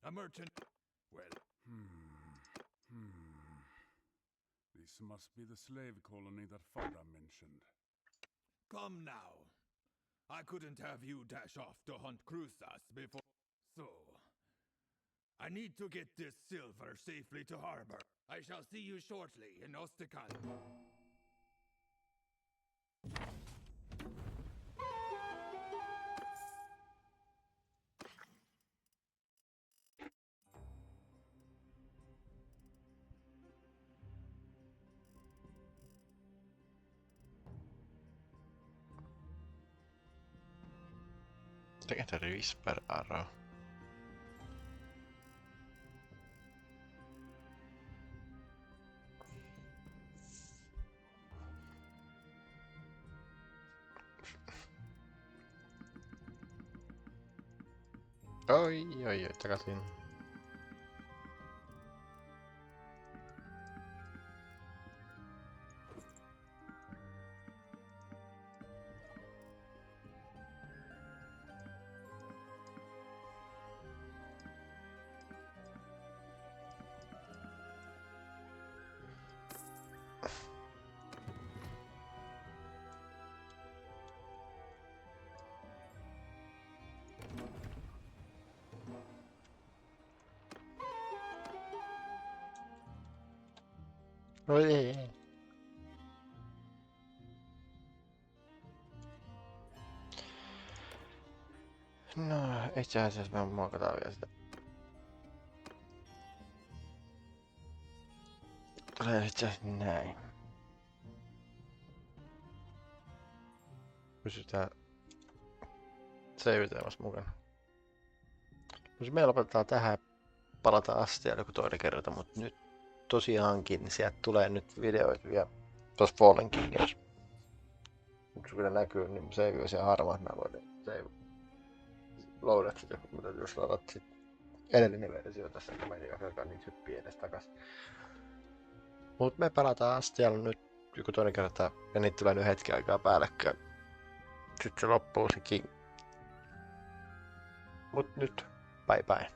A merchant. Well, This must be the slave colony that Farah mentioned. come now. I couldn't have you dash off to hunt Krusas before. So, I need to get this silver safely to harbor. I shall see you shortly in Ostikan. Tänk att det vispar arrow. Oi, takaisin. No ei. No, itse asiassa me muokataan vielä sitä. Tulee itse asiassa näin. Pysytään save-teemassa mukana. Jos me lopetetaan tähän, palataan astialle joku toinen kerta, mutta nyt tosiaankin niin sieltä tulee nyt videoita vielä tuossa Fallen Kingers. Kun se vielä näkyy, niin save on siellä harmaa, että mä voin save loadat sitä, mutta jos loadat sit edellinen versio tässä, kun mä en joka niitä hyppii edes takas. Mut me palataan astialle nyt joku toinen kerta, ja niitä tulee nyt hetki aikaa päällekkäin. Sitten se loppuu sekin. Mut nyt, bye bye.